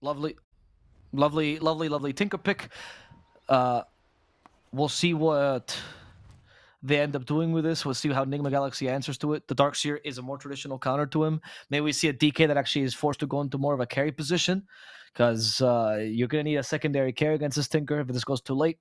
Lovely, lovely Tinker pick. Uh, we'll see what they end up doing with this. We'll see how Nigma Galaxy answers to it. The Darkseer is a more traditional counter to him. Maybe we see a DK that actually is forced to go into more of a carry position because you're going to need a secondary carry against this Tinker if this goes too late.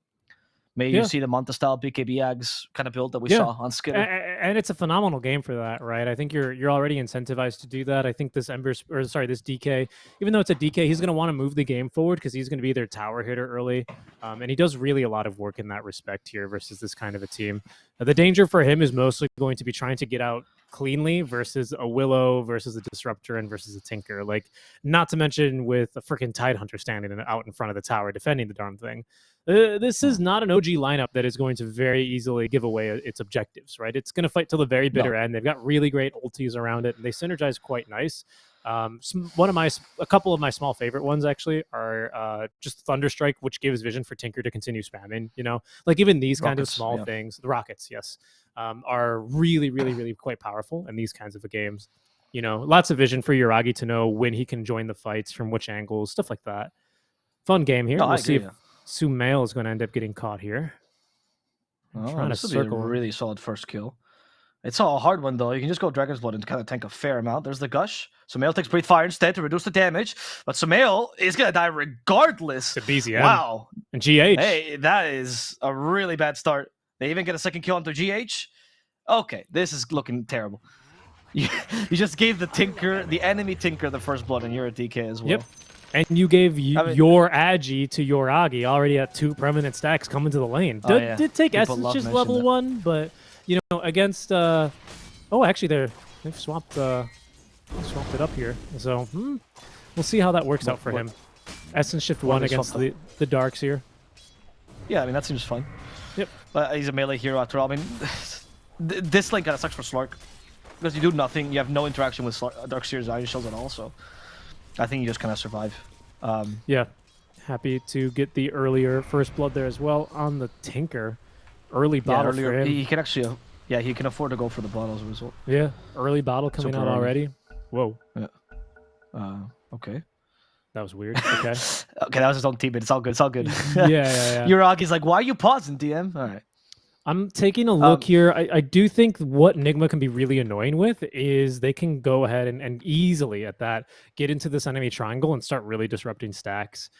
Maybe you Yeah. see the Manta style BKB Ags kind of build that we Yeah. saw on Skitter. And it's a phenomenal game for that, right? I think you're already incentivized to do that. I think this this DK, even though it's a DK, he's going to want to move the game forward because he's going to be their tower hitter early, and he does really a lot of work in that respect here versus this kind of a team. The danger for him is mostly going to be trying to get out cleanly versus a Willow versus a Disruptor and versus a Tinker. Like, not to mention with a freaking Tidehunter standing out in front of the tower defending the darn thing. This is not an OG lineup that is going to very easily give away its objectives, right? It's going to fight till the very bitter end. They've got really great ultis around it, and they synergize quite nice. A couple of my small favorite ones actually are just Thunderstrike, which gives vision for Tinker to continue spamming. You know, like even these kind of small things, the rockets, yes, are really quite powerful in these kinds of games. You know, lots of vision for Yuragi to know when he can join the fights, from which angles, stuff like that. Fun game here. We'll see if Sumail is going to end up getting caught here. Trying to circle. Be a really solid first kill. It's all a hard one, though. You can just go Dragon's Blood and kind of tank a fair amount. There's the Gush. Sumail takes Breathe Fire instead to reduce the damage. But Sumail is going to die regardless. The BZM. Wow. And GH. Hey, that is a really bad start. They even get a second kill onto GH. Okay, this is looking terrible. You just gave the enemy Tinker, the first blood, and you're a DK as well. Yep. And you gave your Agi to your Agi already at 2 permanent stacks coming to the lane. Did take Essence just level 1, but you know, against oh, actually they've swapped it up here. So we'll see how that works out for him. Essence shift 1 against the Darkseer. Yeah, I mean that seems fun. Yep. But he's a melee hero after all. I mean, this lane kind of sucks for Slark because you do nothing. You have no interaction with Darkseer's Iron Shells at all. So I think you just kind of survive. Yeah. Happy to get the earlier first blood there as well on the Tinker. Early bottle for him. He can actually, he can afford to go for the bottle as a result. Yeah, early bottle coming out already. Whoa. Yeah. Okay. That was weird. Okay. Okay, that was his own teammate. It's all good. It's all good. yeah. Yuragi's like, why are you pausing, DM? All right. I'm taking a look here. I do think what Nigma can be really annoying with is they can go ahead and easily at that get into this enemy triangle and start really disrupting stacks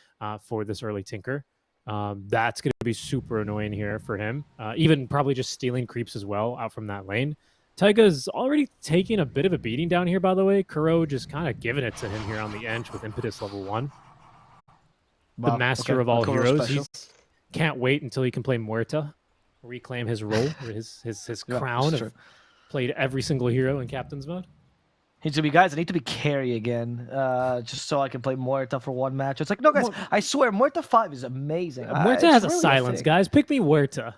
for this early Tinker. That's going to be super annoying here for him. Even probably just stealing creeps as well out from that lane. Taiga's already taking a bit of a beating down here, by the way. Kuro just kind of giving it to him here on the edge with Impetus level 1. Wow. The master of all heroes. He can't wait until he can play Muerta, reclaim his role, or his crown of played every single hero in Captain's mode. Needs to be guys. I need to be carry again, just so I can play Muerta for one match. It's like, no, guys, I swear, Muerta 5 is amazing. Muerta has a silence, guys. Pick me Muerta.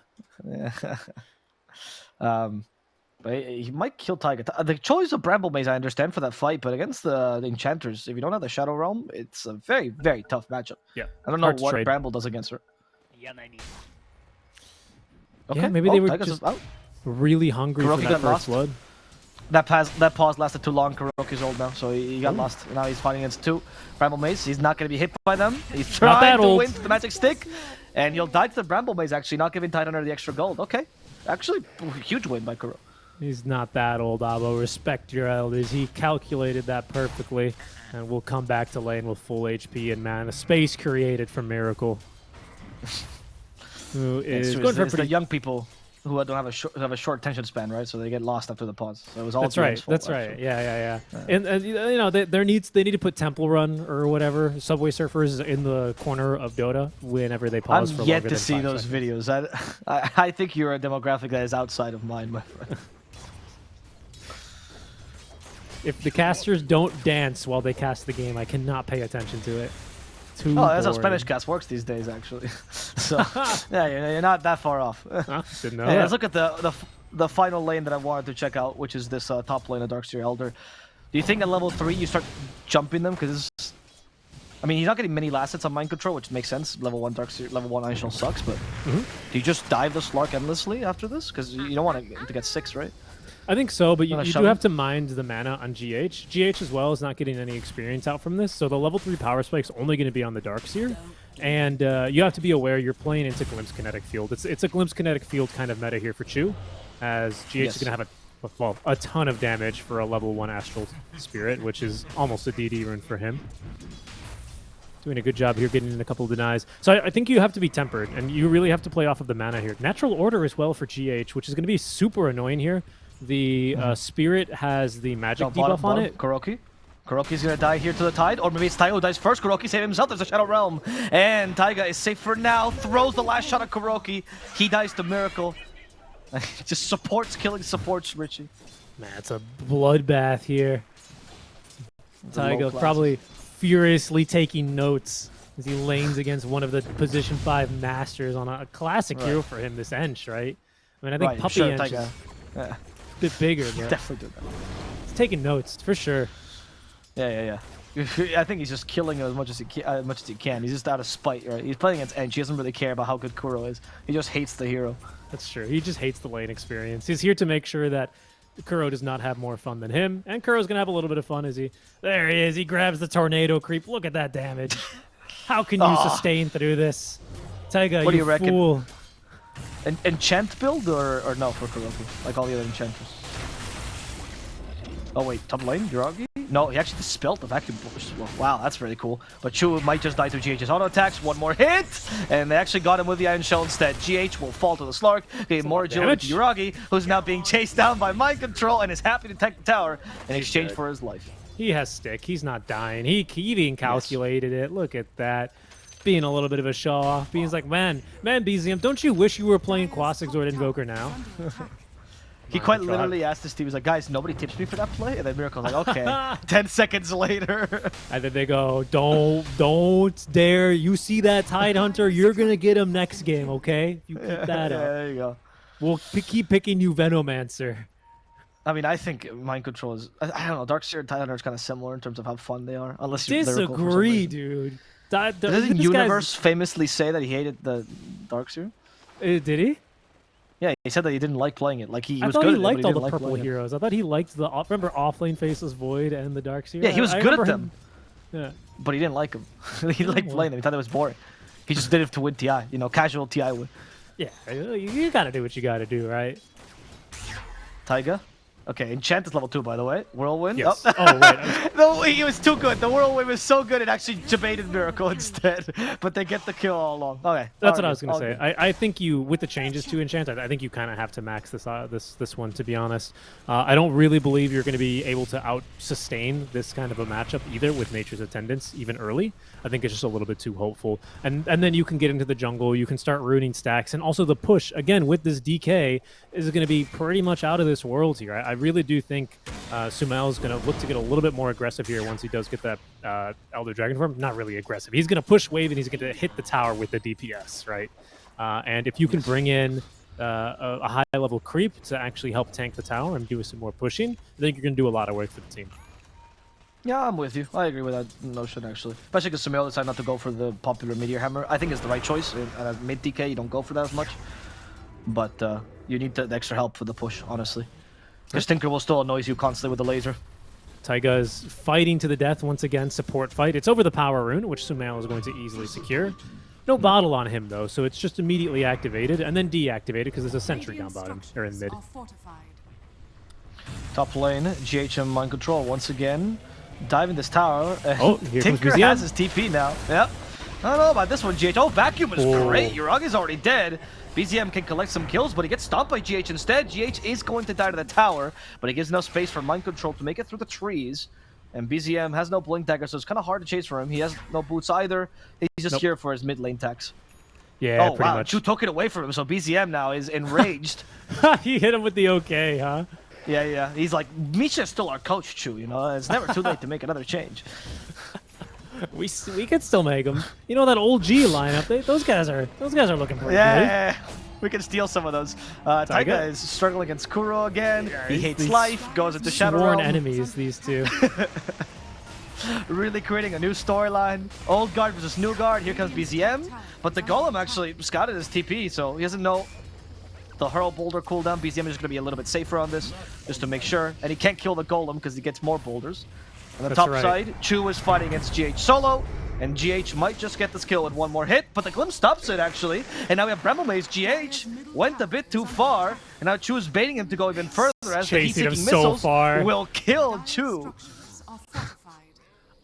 But he might kill Taiga. The choice of Bramble Maze I understand for that fight, but against the Enchanters, if you don't have the Shadow Realm, it's a very, very tough matchup. Yeah, I don't know what Bramble does against her. Okay, yeah, maybe they were just really hungry for that first blood. That pause lasted too long. Kuroki's old now, so he got lost. Now he's fighting against 2 Bramble Maze. He's not going to be hit by them. He's trying to win the Magic Stick, and he'll die to the Bramble Maze, actually, not giving Tidehunter the extra gold. Okay. Actually, huge win by Kuro. He's not that old, Abo. Respect your elders. He calculated that perfectly, and we'll come back to lane with full HP and mana. Space created from Miracle. Who is going for the young people who don't have a short attention span, right? So they get lost after the pause. So it was all That's right. That's right. Yeah. And you know, they need to put Temple Run or whatever. Subway Surfers in the corner of Dota whenever they pause. I'm yet to see those videos. I think you're a demographic that is outside of mine, my friend. If the casters don't dance while they cast the game, I cannot pay attention to it. That's how Spanish cast works these days, actually. So yeah, you're not that far off. Didn't know that. Let's look at the final lane that I wanted to check out, which is this top lane of Darkseer Elder. Do you think at level 3 you start jumping them? Because I mean, he's not getting many last hits on Mind Control, which makes sense. Level 1 Darkseer, level 1 Iron Shell sucks, but do you just dive the Slark endlessly after this? Because you don't want to get 6, right? I think so, but you Wanna do shove him? have to mind the mana on GH. GH as well is not getting any experience out from this, so the level 3 power spike's only going to be on the Darkseer, and you have to be aware you're playing into Glimpse Kinetic Field. It's a Glimpse Kinetic Field kind of meta here for Chu, as GH is going to have a ton of damage for a level 1 Astral Spirit, which is almost a DD rune for him. Doing a good job here, getting in a couple of denies. So I think you have to be tempered, and you really have to play off of the mana here. Natural Order as well for GH, which is going to be super annoying here. The Spirit has the magic debuff on it. Kuroki's gonna die here to the Tide, or maybe it's Taiga who dies first. Kuroki saved himself. There's a Shadow Realm, and Taiga is safe for now. Throws the last shot at Kuroki. He dies to Miracle. Just supports, killing supports, Richie. Man, it's a bloodbath here. Taiga probably furiously taking notes as he lanes against one of the position 5 masters on a classic hero for him, this Ench, right? I mean, I think Puppy Ench is a bit bigger, but definitely do that. He's taking notes, for sure. Yeah. I think he's just killing as much as he can. He's just out of spite, right? He's playing against Ench. He doesn't really care about how good Kuro is. He just hates the hero. That's true. He just hates the lane experience. He's here to make sure that Kuro does not have more fun than him, and Kuro's gonna have a little bit of fun as there he is. He grabs the tornado creep. Look at that damage. How can you sustain through this, Taiga? What do you reckon? Fool. Enchant build or no for Kuroki, like all the other enchanters? Oh wait, top lane, Jiragi? No, he actually dispelled the vacuum burst. Well, wow, that's really cool. But Chu might just die to GH's auto attacks. One more hit, and they actually got him with the Iron Shell instead. GH will fall to the Slark, getting more agility to Jiragi, who's now being chased down by mind control and is happy to take the tower in exchange for his life. He has stick. He's not dying. He even calculated it. Look at that. Being a little bit of a show off. Being like, man, BZM, don't you wish you were playing Quasix Zord Invoker now? He quite literally asked his team, he's like, guys, nobody tips me for that play? And then Miracle's like, okay. 10 seconds later. And then they go, don't dare. You see that Tide Hunter, you're going to get him next game, okay? You keep that up. There you go. We'll keep picking you Venomancer. I mean, I think Mind Control is, I don't know, Darkseer and Tide Hunter is kind of similar in terms of how fun they are. Unless you disagree, dude. Doesn't Universe famously say that he hated the Darkseer? Did he? Yeah, he said that he didn't like playing it. Like he was good. good He liked all the like purple heroes. I thought he liked the remember Offlane Faceless Void and the Darkseer. Yeah, he was good at them. Yeah, but he didn't like them. He liked playing them. He thought it was boring. He just did it to win TI. You know, casual TI win. Yeah, you gotta do what you gotta do, right? Taiga. Okay, Enchant is level 2, by the way. Whirlwind. Yes. Oh, wait. No, he was too good. The Whirlwind was so good it actually debated Miracle instead. But they get the kill all along. Okay. That's what I was going to say. I think you, with the changes to Enchant, I think you kind of have to max this one, to be honest. I don't really believe you're going to be able to out-sustain this kind of a matchup either with Nature's Attendance, even early. I think it's just a little bit too hopeful. And then you can get into the jungle, you can start ruining stacks, and also the push, again, with this DK, is going to be pretty much out of this world here. I really do think Sumail is going to look to get a little bit more aggressive here once he does get that Elder Dragon form. Not really aggressive. He's going to push wave and he's going to hit the tower with the DPS, right? And if you can bring in a high-level creep to actually help tank the tower and do some more pushing, I think you're going to do a lot of work for the team. Yeah, I'm with you. I agree with that notion, actually. Especially because Sumail decided not to go for the popular Meteor Hammer. I think it's the right choice. At mid DK, you don't go for that as much. But you need the extra help for the push, honestly. Because Tinker will still annoys you constantly with the laser. Taiga is fighting to the death once again, support fight. It's over the power rune, which Sumail is going to easily secure. No bottle on him, though, so it's just immediately activated and then deactivated because there's a sentry down bottom, or in mid. Top lane, GH and Mind Control once again. Diving this tower. Oh, here Tinker comes BZM. has his TP now. Yep. I don't know about this one, GH. Oh, Vacuum is great. Yuragi's already dead. BZM can collect some kills, but he gets stomped by GH instead. GH is going to die to the tower, but he gives enough space for Mind Control to make it through the trees. And BZM has no Blink Dagger, so it's kind of hard to chase for him. He has no boots either. He's just here for his mid lane tax. Yeah, oh, pretty wow. much. Chu took it away from him, so BZM now is enraged. He hit him with the okay, huh? Yeah. He's like, Misha's still our coach, Chu, you know? It's never too late to make another change. We could still make them. You know that old G lineup? Those guys are looking pretty good. Yeah. We can steal some of those. Taiga is struggling against Kuro again. Yeah, he hates life, goes into Shadow Sworn Realm. enemies, these two. Really creating a new storyline. Old guard versus new guard. Here comes BZM. But the Golem actually scouted his TP, so he doesn't know the Hurl Boulder cooldown. BZM is going to be a little bit safer on this, just to make sure. And he can't kill the Golem because he gets more boulders. On the top side, Chu is fighting against GH solo, and GH might just get this kill with one more hit, but the Glimpse stops it actually. And now we have Bremmelmaze. GH went a bit too far, and now Chu is baiting him to go even further as the heat-seeking missiles will kill Chu.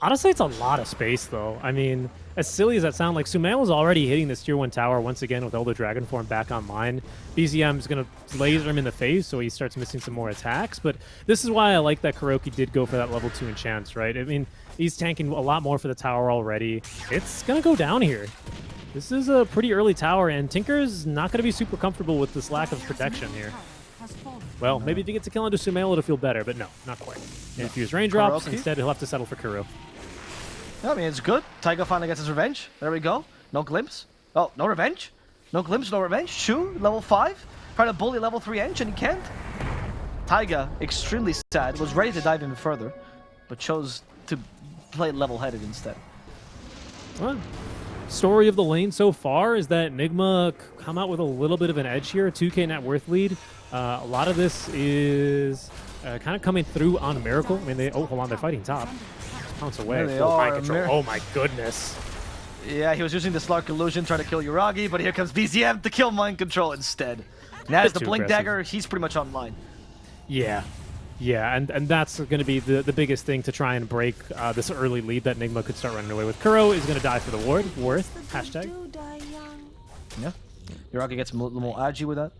Honestly, it's a lot of space, though. I mean, as silly as that sounds, like Sumail is already hitting this tier 1 tower once again with Elder Dragon Form back online. BZM is going to laser him in the face, so he starts missing some more attacks. But this is why I like that Kuroki did go for that level 2 enchants, right? I mean, he's tanking a lot more for the tower already. It's going to go down here. This is a pretty early tower, and Tinker's not going to be super comfortable with this lack of protection here. Well, maybe if he gets a kill into Sumail, it'll feel better, but no, not quite. Infuse raindrops, instead he'll have to settle for Kuro. I mean, it's good. Taiga finally gets his revenge. There we go. No glimpse. Oh, no revenge. No glimpse, no revenge. Chu, level 5. Trying to bully level 3 Ench, and he can't. Taiga, extremely sad, was ready to dive even further, but chose to play level-headed instead. Well, story of the lane so far is that Nigma come out with a little bit of an edge here, a 2k net worth lead. A lot of this is kind of coming through on Miracle. I mean, oh, hold on, they're fighting top. Pounce away. Oh my goodness. Yeah, he was using the Slark Illusion, trying to kill Yuragi, but here comes BZM to kill Mind Control instead. And as the Blink Dagger, he's pretty much online. Yeah. Yeah, and that's going to be the biggest thing to try and break this early lead that Nigma could start running away with. Kuro is going to die for the ward. Worth. Hashtag. Yeah. Yuragi gets a little more agi with that.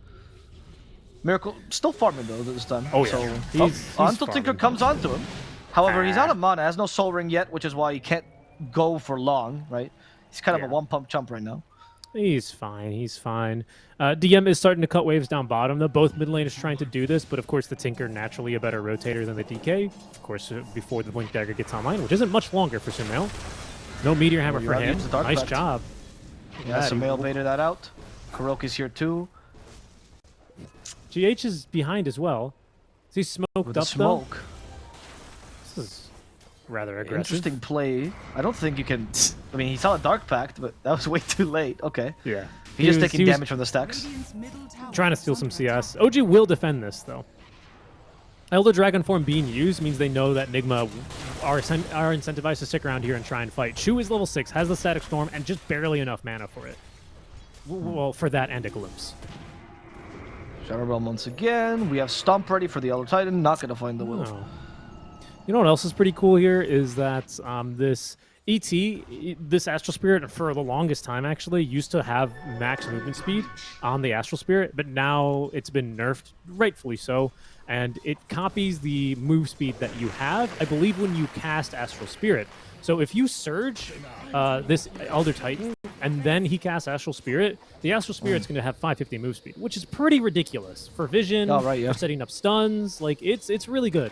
Miracle still farming though this time. Oh yeah. So, until Tinker comes onto him. However, he's out of mana, has no Soul Ring yet, which is why he can't go for long, right? He's kind of a one-pump chump right now. He's fine, he's fine. DM is starting to cut waves down bottom, though. Both mid lane is trying to do this, but of course the Tinker naturally a better rotator than the DK. Of course, before the Blink Dagger gets online, which isn't much longer for Sumail. No Meteor Hammer for him. Nice job. Yeah, Sumail baited that out. Kuroki's here too. GH is behind as well. Is he smoked up, though? This is rather aggressive. Interesting play. I don't think you can... I mean, he saw a Dark Pact, but that was way too late. Okay. Yeah. He's just taking damage from the stacks. Trying to steal some CS. OG will defend this, though. Elder Dragon Form being used means they know that Nigma are incentivized to stick around here and try and fight. Chu is level 6, has the Static Storm, and just barely enough mana for it. Well, for that and a Glimpse. Shadow Realm once again. We have Stomp ready for the Elder Titan. Not going to find the Will. Oh. You know what else is pretty cool here is that this this Astral Spirit, for the longest time actually, used to have max movement speed on the Astral Spirit, but now it's been nerfed, rightfully so, and it copies the move speed that you have, I believe, when you cast Astral Spirit. So if you Surge this Elder Titan, and then he casts Astral Spirit, the Astral Spirit's going to have 550 move speed, which is pretty ridiculous for vision, for setting up stuns. Like, it's really good.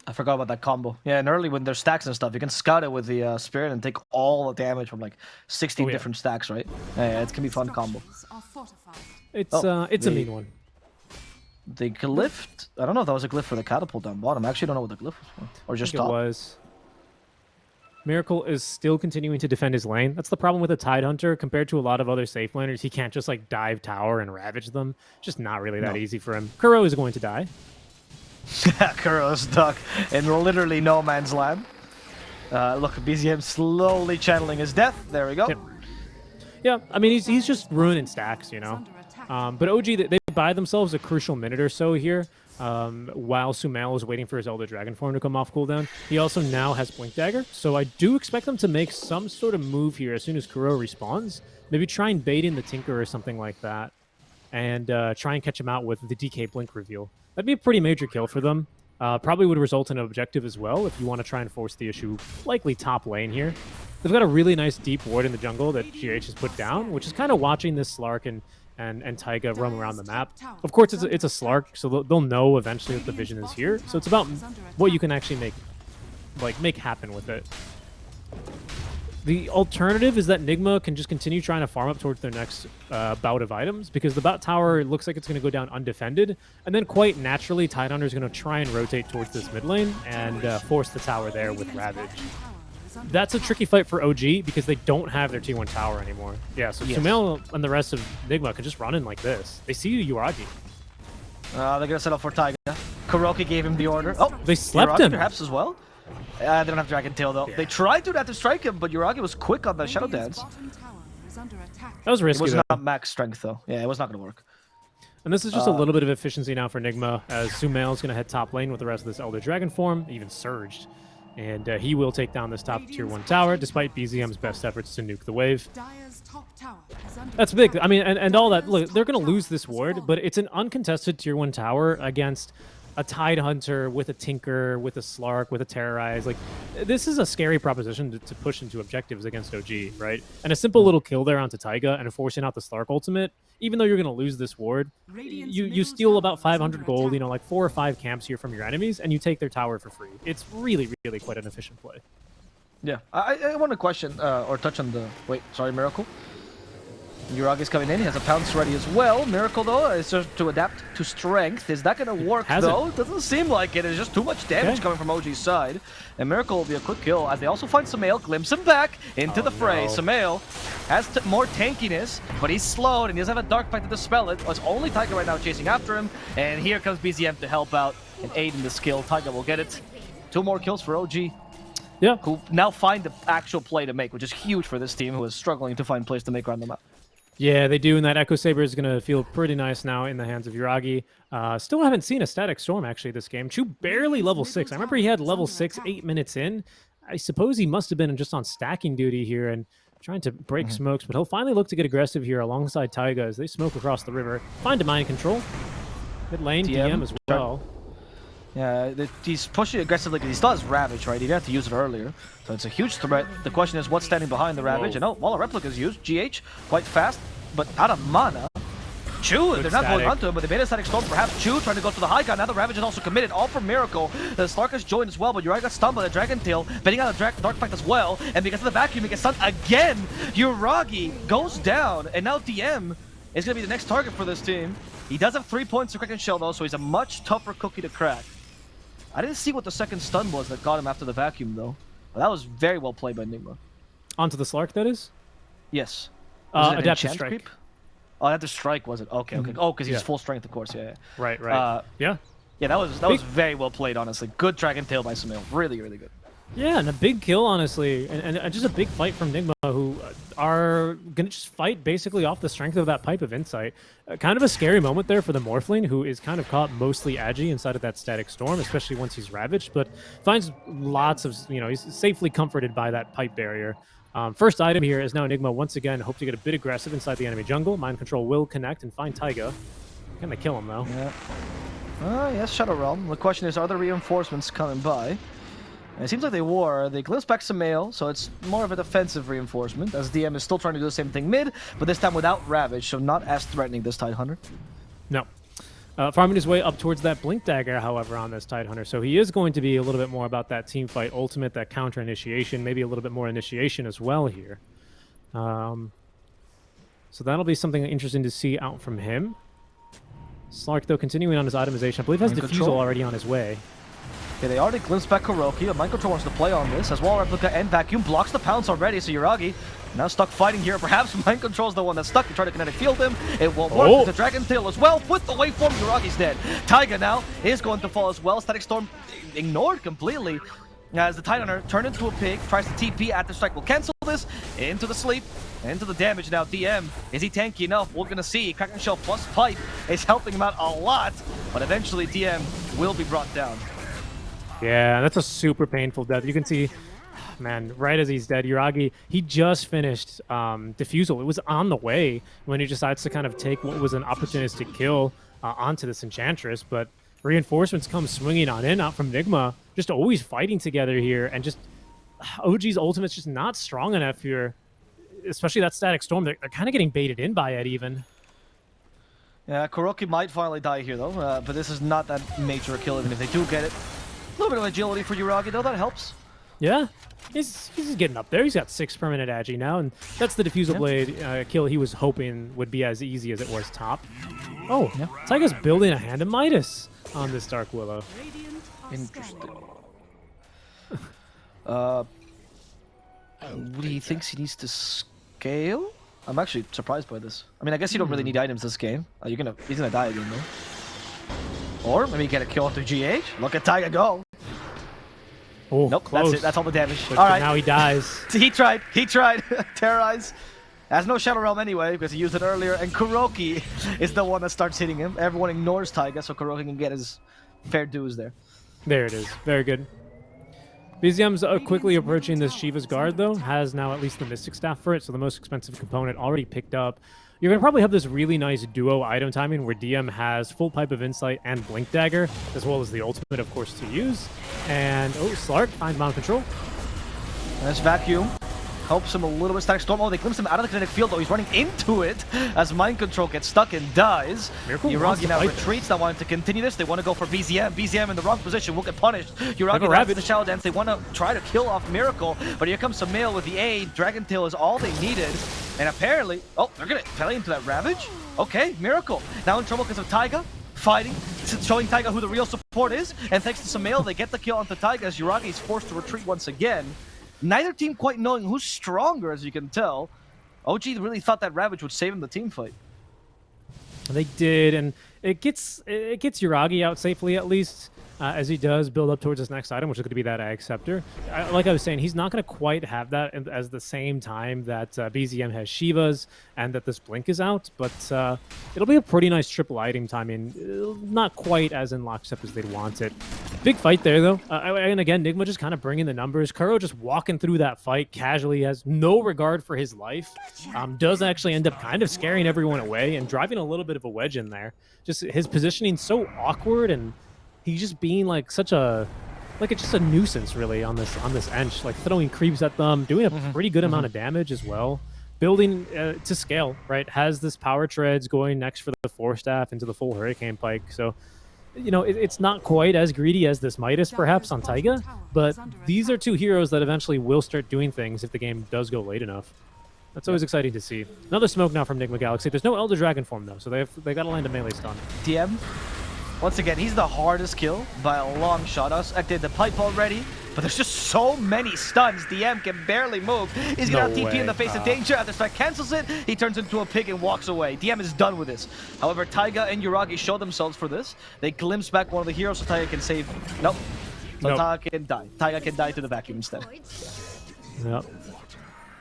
I forgot about that combo. Yeah, and early when there's stacks and stuff, you can scout it with the Spirit and take all the damage from like 16 different stacks, right? Yeah, it can be a fun combo. It's a mean one. The glyph, I don't know if that was a glyph for the catapult down bottom. I actually don't know what the glyph was for. Or just top. It was. Miracle is still continuing to defend his lane. That's the problem with a Tide Hunter compared to a lot of other safe laners. He can't just like dive tower and ravage them. Just not really that easy for him. Kuro is going to die. Kuro's stuck in literally no man's land. Look, BZM slowly channeling his death. There we go. Yep. Yeah, I mean, he's just ruining stacks, you know. But OG, they buy themselves a crucial minute or so here while Sumail is waiting for his Elder Dragon Form to come off cooldown. He also now has Blink Dagger, so I do expect them to make some sort of move here as soon as Kuro respawns. Maybe try and bait in the Tinker or something like that, and try and catch him out with the DK Blink reveal. That'd be a pretty major kill for them. Probably would result in an objective as well if you want to try and force the issue likely top lane here. They've got a really nice deep ward in the jungle that GH has put down, which is kind of watching this Slark and Taiga roam around the map. Of course, it's a Slark, so they'll know eventually that the vision is here. So it's about what you can actually make happen with it. The alternative is that Nigma can just continue trying to farm up towards their next bout of items, because the bot tower looks like it's going to go down undefended, and then quite naturally Tidehunter is going to try and rotate towards this mid lane and force the tower there with Ravage. that's a tricky fight for OG because they don't have their T1 tower anymore. Yeah, so Yes. Sumail and the rest of Nigma can just run in like this. They see Uragi. They're gonna settle for Taiga. Kuroki gave him the order. Oh, They slept Uragi him. perhaps as well. They don't have Dragon Tail though. Yeah. They tried to strike him, but Uragi was quick on the Shadow Dance. That was It risky was though. not max strength though. Yeah, it was not gonna work. And this is just a little bit of efficiency now for Nigma, as Sumail is going to head top lane with the rest of this Elder Dragon form, even surged. And he will take down this top tier 1 tower, despite BZM's best efforts to nuke the wave. That's big. I mean, and all that. Look, they're going to lose this ward, but it's an uncontested tier 1 tower against a Tidehunter with a Tinker, with a Slark, with a Terrorize. Like, this is a scary proposition to push into objectives against OG, right? And a simple little kill there onto Taiga and forcing out the Slark ultimate, even though you're going to lose this ward, you steal about 500 gold, you know, like 4 or 5 camps here from your enemies, and you take their tower for free. It's really, really quite an efficient play. Yeah, I want to question or touch on the... Wait, sorry, Miracle. Uragi's coming in. He has a pounce ready as well. Miracle, though, is just to adapt to strength. Is that going to work, though? It doesn't seem like it. It's just too much damage coming from OG's side. And Miracle will be a quick kill as they also find Sumail, glimpse him back into the fray. No. Sumail has more tankiness, but he's slowed and he doesn't have a Dark Pact to dispel it. It's only Taiga right now chasing after him. And here comes BZM to help out and aid in the skill. Taiga will get it. 2 more kills for OG. Yeah. Who now find the actual play to make, which is huge for this team who is struggling to find plays to make around the map. Yeah, they do, and that Echo Saber is going to feel pretty nice now in the hands of Uragi. Still haven't seen a Static Storm, actually, this game. Chu barely level 6. I remember he had level 6 8 minutes in. I suppose he must have been just on stacking duty here and trying to break smokes, but he'll finally look to get aggressive here alongside Taiga as they smoke across the river. Find a mind control. Mid lane, DM as well. Yeah, he's pushing aggressively because he still has Ravage, right? He didn't have to use it earlier. So it's a huge threat. The question is what's standing behind the Ravage? And Wall of Replicas used. GH, quite fast, but out of mana. Chu, they're not going onto him, but they made a Static Storm. Perhaps Chu trying to go to the high ground. Now the Ravage is also committed, all for Miracle. The Slark has joined as well, but Uragi got stunned by the Dragon Tail, betting out the Dark Pact as well. And because of the vacuum, he gets stunned again. Uragi goes down, and now DM is going to be the next target for this team. He does have 3 points to Kraken Shell, though, so he's a much tougher cookie to crack. I didn't see what the second stun was that got him after the vacuum, though. But that was very well played by Nigma. Onto the Slark, that is? Yes. Adaptive Strike. Creep? Oh, Adaptive Strike, was it? Okay, okay. Oh, because he's full strength, of course. Yeah, yeah. Right, right. Yeah. Yeah, that was very well played, honestly. Good Dragon Tail by Sumail. Really, really good. Yeah, and a big kill, honestly, and just a big fight from Nigma, who are going to just fight basically off the strength of that Pipe of Insight. Kind of a scary moment there for the Morphling, who is kind of caught mostly agi inside of that Static Storm, especially once he's Ravaged, but finds lots of, you know, he's safely comforted by that Pipe barrier. First item here is now Nigma once again hope to get a bit aggressive inside the enemy jungle. Mind Control will connect and find Taiga. Can they kill him, though? Yeah. Yes, Shadow Realm. The question is, are the reinforcements coming by? And it seems like they were. They glimpse back Sumail, so it's more of a defensive reinforcement, as DM is still trying to do the same thing mid, but this time without Ravage, so not as threatening this Tidehunter. No. Farming his way up towards that Blink Dagger, however, on this Tidehunter, so he is going to be a little bit more about that team fight ultimate, that counter initiation, maybe a little bit more initiation as well here. So that'll be something interesting to see out from him. Slark, though, continuing on his itemization. I believe has Diffusal already on his way. Okay, they already glimpsed back Kuroki, but Mind Control wants to play on this, as Wall Replica and Vacuum blocks the pounce already, so Uragi now stuck fighting here. Perhaps Mind Control's the one that's stuck. He tried to kinetic field him. It won't work with the Dragon Tail as well. With the waveform, Uragi's dead. Taiga now is going to fall as well. Static Storm ignored completely. As the Tidehunter turned into a pig, tries to TP at the strike. Will cancel this into the sleep, into the damage now. DM, is he tanky enough? We're gonna see. Kraken Shell plus Pipe is helping him out a lot, but eventually DM will be brought down. Yeah, that's a super painful death. You can see, man, right as he's dead, Uragi, he just finished Diffusal. It was on the way when he decides to kind of take what was an opportunistic kill onto this Enchantress, but reinforcements come swinging on in, out from Nigma, just always fighting together here, and just OG's ultimate's just not strong enough here, especially that Static Storm. They're kind of getting baited in by it even. Yeah, Kuroki might finally die here, though, but this is not that major a kill, even if they do get it. A little bit of agility for Uragi, though. That helps. Yeah, he's getting up there. He's got 6 permanent agi now, and that's the Diffusal Blade kill he was hoping would be as easy as it was top. Oh, Taiga's building a Hand of Midas on this Dark Willow. Interesting. he thinks he needs to scale. I'm actually surprised by this. I mean, I guess you don't really need items this game. He's gonna die again though. Or maybe get a kill onto GH. Look at Taiga go. Oh, nope, close. that's it. That's all the damage. But all right. now he dies. He tried. Terrorize. Has no Shadow Realm anyway because he used it earlier. And Kuroki is the one that starts hitting him. Everyone ignores Taiga, so Kuroki can get his fair dues there. There it is. Very good. BZM's quickly approaching this Shiva's Guard, though. Has now at least the Mystic Staff for it, so the most expensive component already picked up. You're going to probably have this really nice duo item timing where DM has full Pipe of Insight and Blink Dagger, as well as the ultimate, of course, to use. And, oh, Slark finds Mind Control. Nice Vacuum. Helps him a little bit. Static Storm. Oh, they glimpse him out of the kinetic field, though. He's running into it as Mind Control gets stuck and dies. Yuragi now retreats, not wanting to continue this. They want to go for BZM. BZM in the wrong position will get punished. Yuragi now in the Shadow Dance. They want to try to kill off Miracle, but here comes Samael with the A. Dragon Tail is all they needed. And apparently, oh, they're going to play into that Ravage? Okay, Miracle. Now in trouble because of Taiga. Fighting, showing Taiga who the real support is. And thanks to Samael, they get the kill onto Taiga as Yuragi is forced to retreat once again. Neither team quite knowing who's stronger, as you can tell. OG really thought that Ravage would save him the team fight. They did, and it gets Yuragi out safely at least, as he does build up towards his next item, which is going to be that Ag Scepter. Like I was saying, he's not going to quite have that as the same time that BZM has Shiva's and that this Blink is out, but it'll be a pretty nice triple item timing. Not quite as in lockstep as they'd want it. Big fight there, though. And again, Nigma just kind of bringing the numbers. Kuro just walking through that fight casually, has no regard for his life. Does actually end up kind of scaring everyone away and driving a little bit of a wedge in there. Just his positioning so awkward, and he's just being like such a it's just a nuisance really on this Ench, like throwing creeps at them, doing a pretty good amount of damage as well. Building to scale, right? Has this power treads going next for the 4-staff into the full Hurricane Pike. So, you know, it's not quite as greedy as this Midas perhaps on Taiga, but these are two heroes that eventually will start doing things if the game does go late enough. That's always exciting to see. Another smoke now from Nigma Galaxy. There's no Elder Dragon form though, so they got to land a melee stun. DM, once again, he's the hardest kill by a long shot. Us activated the pipe already, but there's just so many stuns. DM can barely move. He's gonna have TP in the face of danger. After Strike cancels it, he turns into a pig and walks away. DM is done with this. However, Taiga and Yuragi show themselves for this. They glimpse back one of the heroes so Taiga can save. Nope. So Taiga can die. Taiga can die to the vacuum instead. Yep.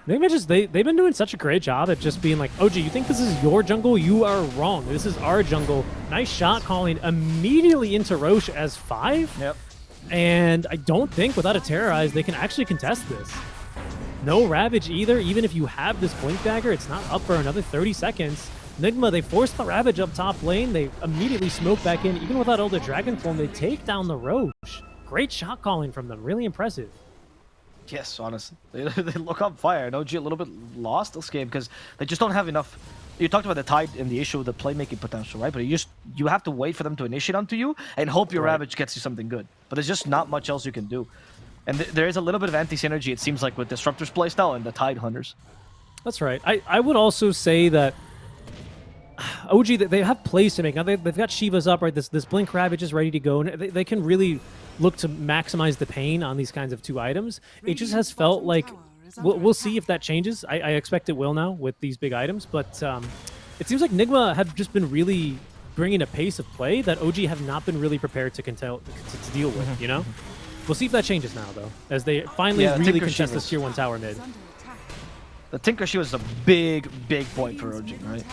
They've been doing such a great job at just being like, OG, you think this is your jungle? You are wrong. This is our jungle. Nice shot calling immediately into Roche as 5. Yep. And I don't think without a Terrorize they can actually contest this. No Ravage either. Even if you have this Blink Dagger, it's not up for another 30 seconds. Nigma, they force the Ravage up top lane. They immediately smoke back in. Even without Elder Dragon form, they take down the Roche. Great shot calling from them. Really impressive. Yes, honestly. They look on fire. And OG a little bit lost this game because they just don't have enough. You talked about the Tide and the issue of the playmaking potential, right? But you have to wait for them to initiate onto you and hope your Ravage gets you something good. But there's just not much else you can do. And there is a little bit of anti-synergy, it seems like, with Disruptor's playstyle and the Tide Hunters. That's right. I would also say that OG, they have plays to make. Now they've got Shiva's up, right? This Blink Ravage is ready to go. And they can really look to maximize the pain on these kinds of 2 items. It just has felt like we'll see if that changes. I expect it will now with these big items, but it seems like Nigma have just been really bringing a pace of play that OG have not been really prepared to deal with, you know? We'll see if that changes now, though, as they finally really contest this Tier 1 tower mid. The Tinker Shield is a big point for OG, right?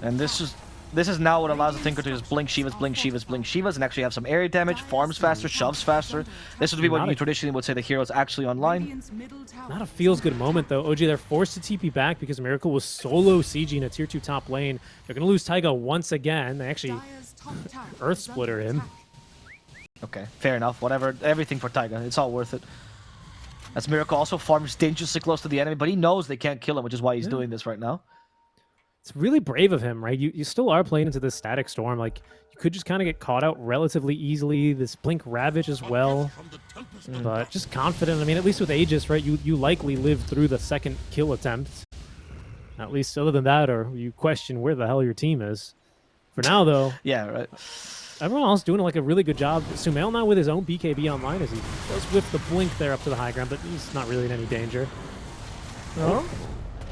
And this is now what allows the Tinker to just blink Shivas, and actually have some area damage, farms faster, shoves faster. This would be what you traditionally would say the hero is actually online. Not a feels-good moment, though. OG, they're forced to TP back because Miracle was solo sieging a Tier 2 top lane. They're going to lose Taiga once again. They actually Earth Splitter him. Okay, fair enough. Whatever. Everything for Taiga. It's all worth it. As Miracle also farms dangerously close to the enemy, but he knows they can't kill him, which is why he's doing this right now. It's really brave of him, right? You still are playing into this Static Storm. Like, you could just kind of get caught out relatively easily. This Blink Ravage as well. But just confident. I mean, at least with Aegis, right? You likely lived through the second kill attempt. At least other than that, or you question where the hell your team is. For now, though. Yeah, right. Everyone else doing like a really good job. Sumail now with his own BKB online as he does whip the Blink there up to the high ground, but he's not really in any danger. No.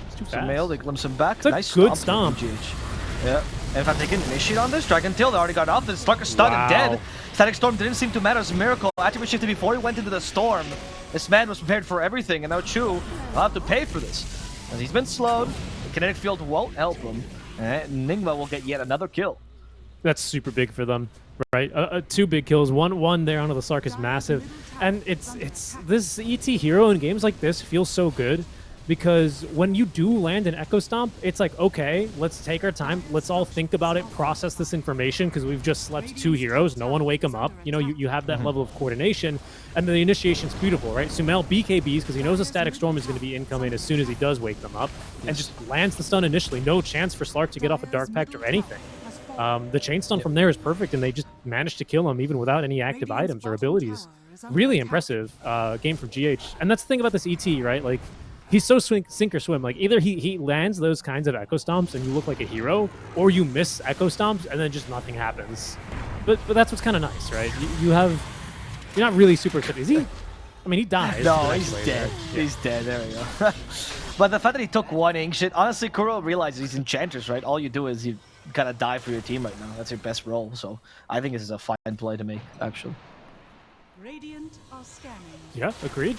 It's too Sumail, they glimpse him back. It's a Nice good stomp. stomp. from GH. Yeah. In fact, they can initiate on this. Dragon Tail, they already got off. The Slark is stunned and dead. Static Storm didn't seem to matter as a miracle. Attribute shifted before he went into the storm. This man was prepared for everything, and now Chu will have to pay for this. As he's been slowed, the kinetic field won't help him. And Nigma will get yet another kill. That's super big for them, right? 2 big kills. One there onto the Slark is massive. And it's this ET hero in games like this feels so good. Because when you do land an Echo Stomp, it's like, okay, let's take our time. Let's all think about it, process this information, because we've just slept 2 heroes. No one wake them up. You know, you have that level of coordination. And the initiation's beautiful, right? Sumail BKBs, because he knows a Static Storm is going to be incoming as soon as he does wake them up. And just lands the stun initially. No chance for Slark to get off a Dark Pact or anything. The chain stun from there is perfect, and they just managed to kill him even without any active items or abilities. Really impressive game from GH. And that's the thing about this ET, right? Like, he's so sink or swim. Like, either he lands those kinds of Echo Stomps and you look like a hero, or you miss Echo Stomps and then just nothing happens. But that's what's kind of nice, right? You're not really super excited. Is he? I mean, he dies. No, he's dead. Yeah. He's dead. There we go. But the fact that he took 1 Ancient, honestly, Kuro realizes he's Enchantress, right? All you do is you gotta die for your team right now. That's your best role. So I think this is a fine play to make, actually. Radiant are scanning. Yeah, agreed.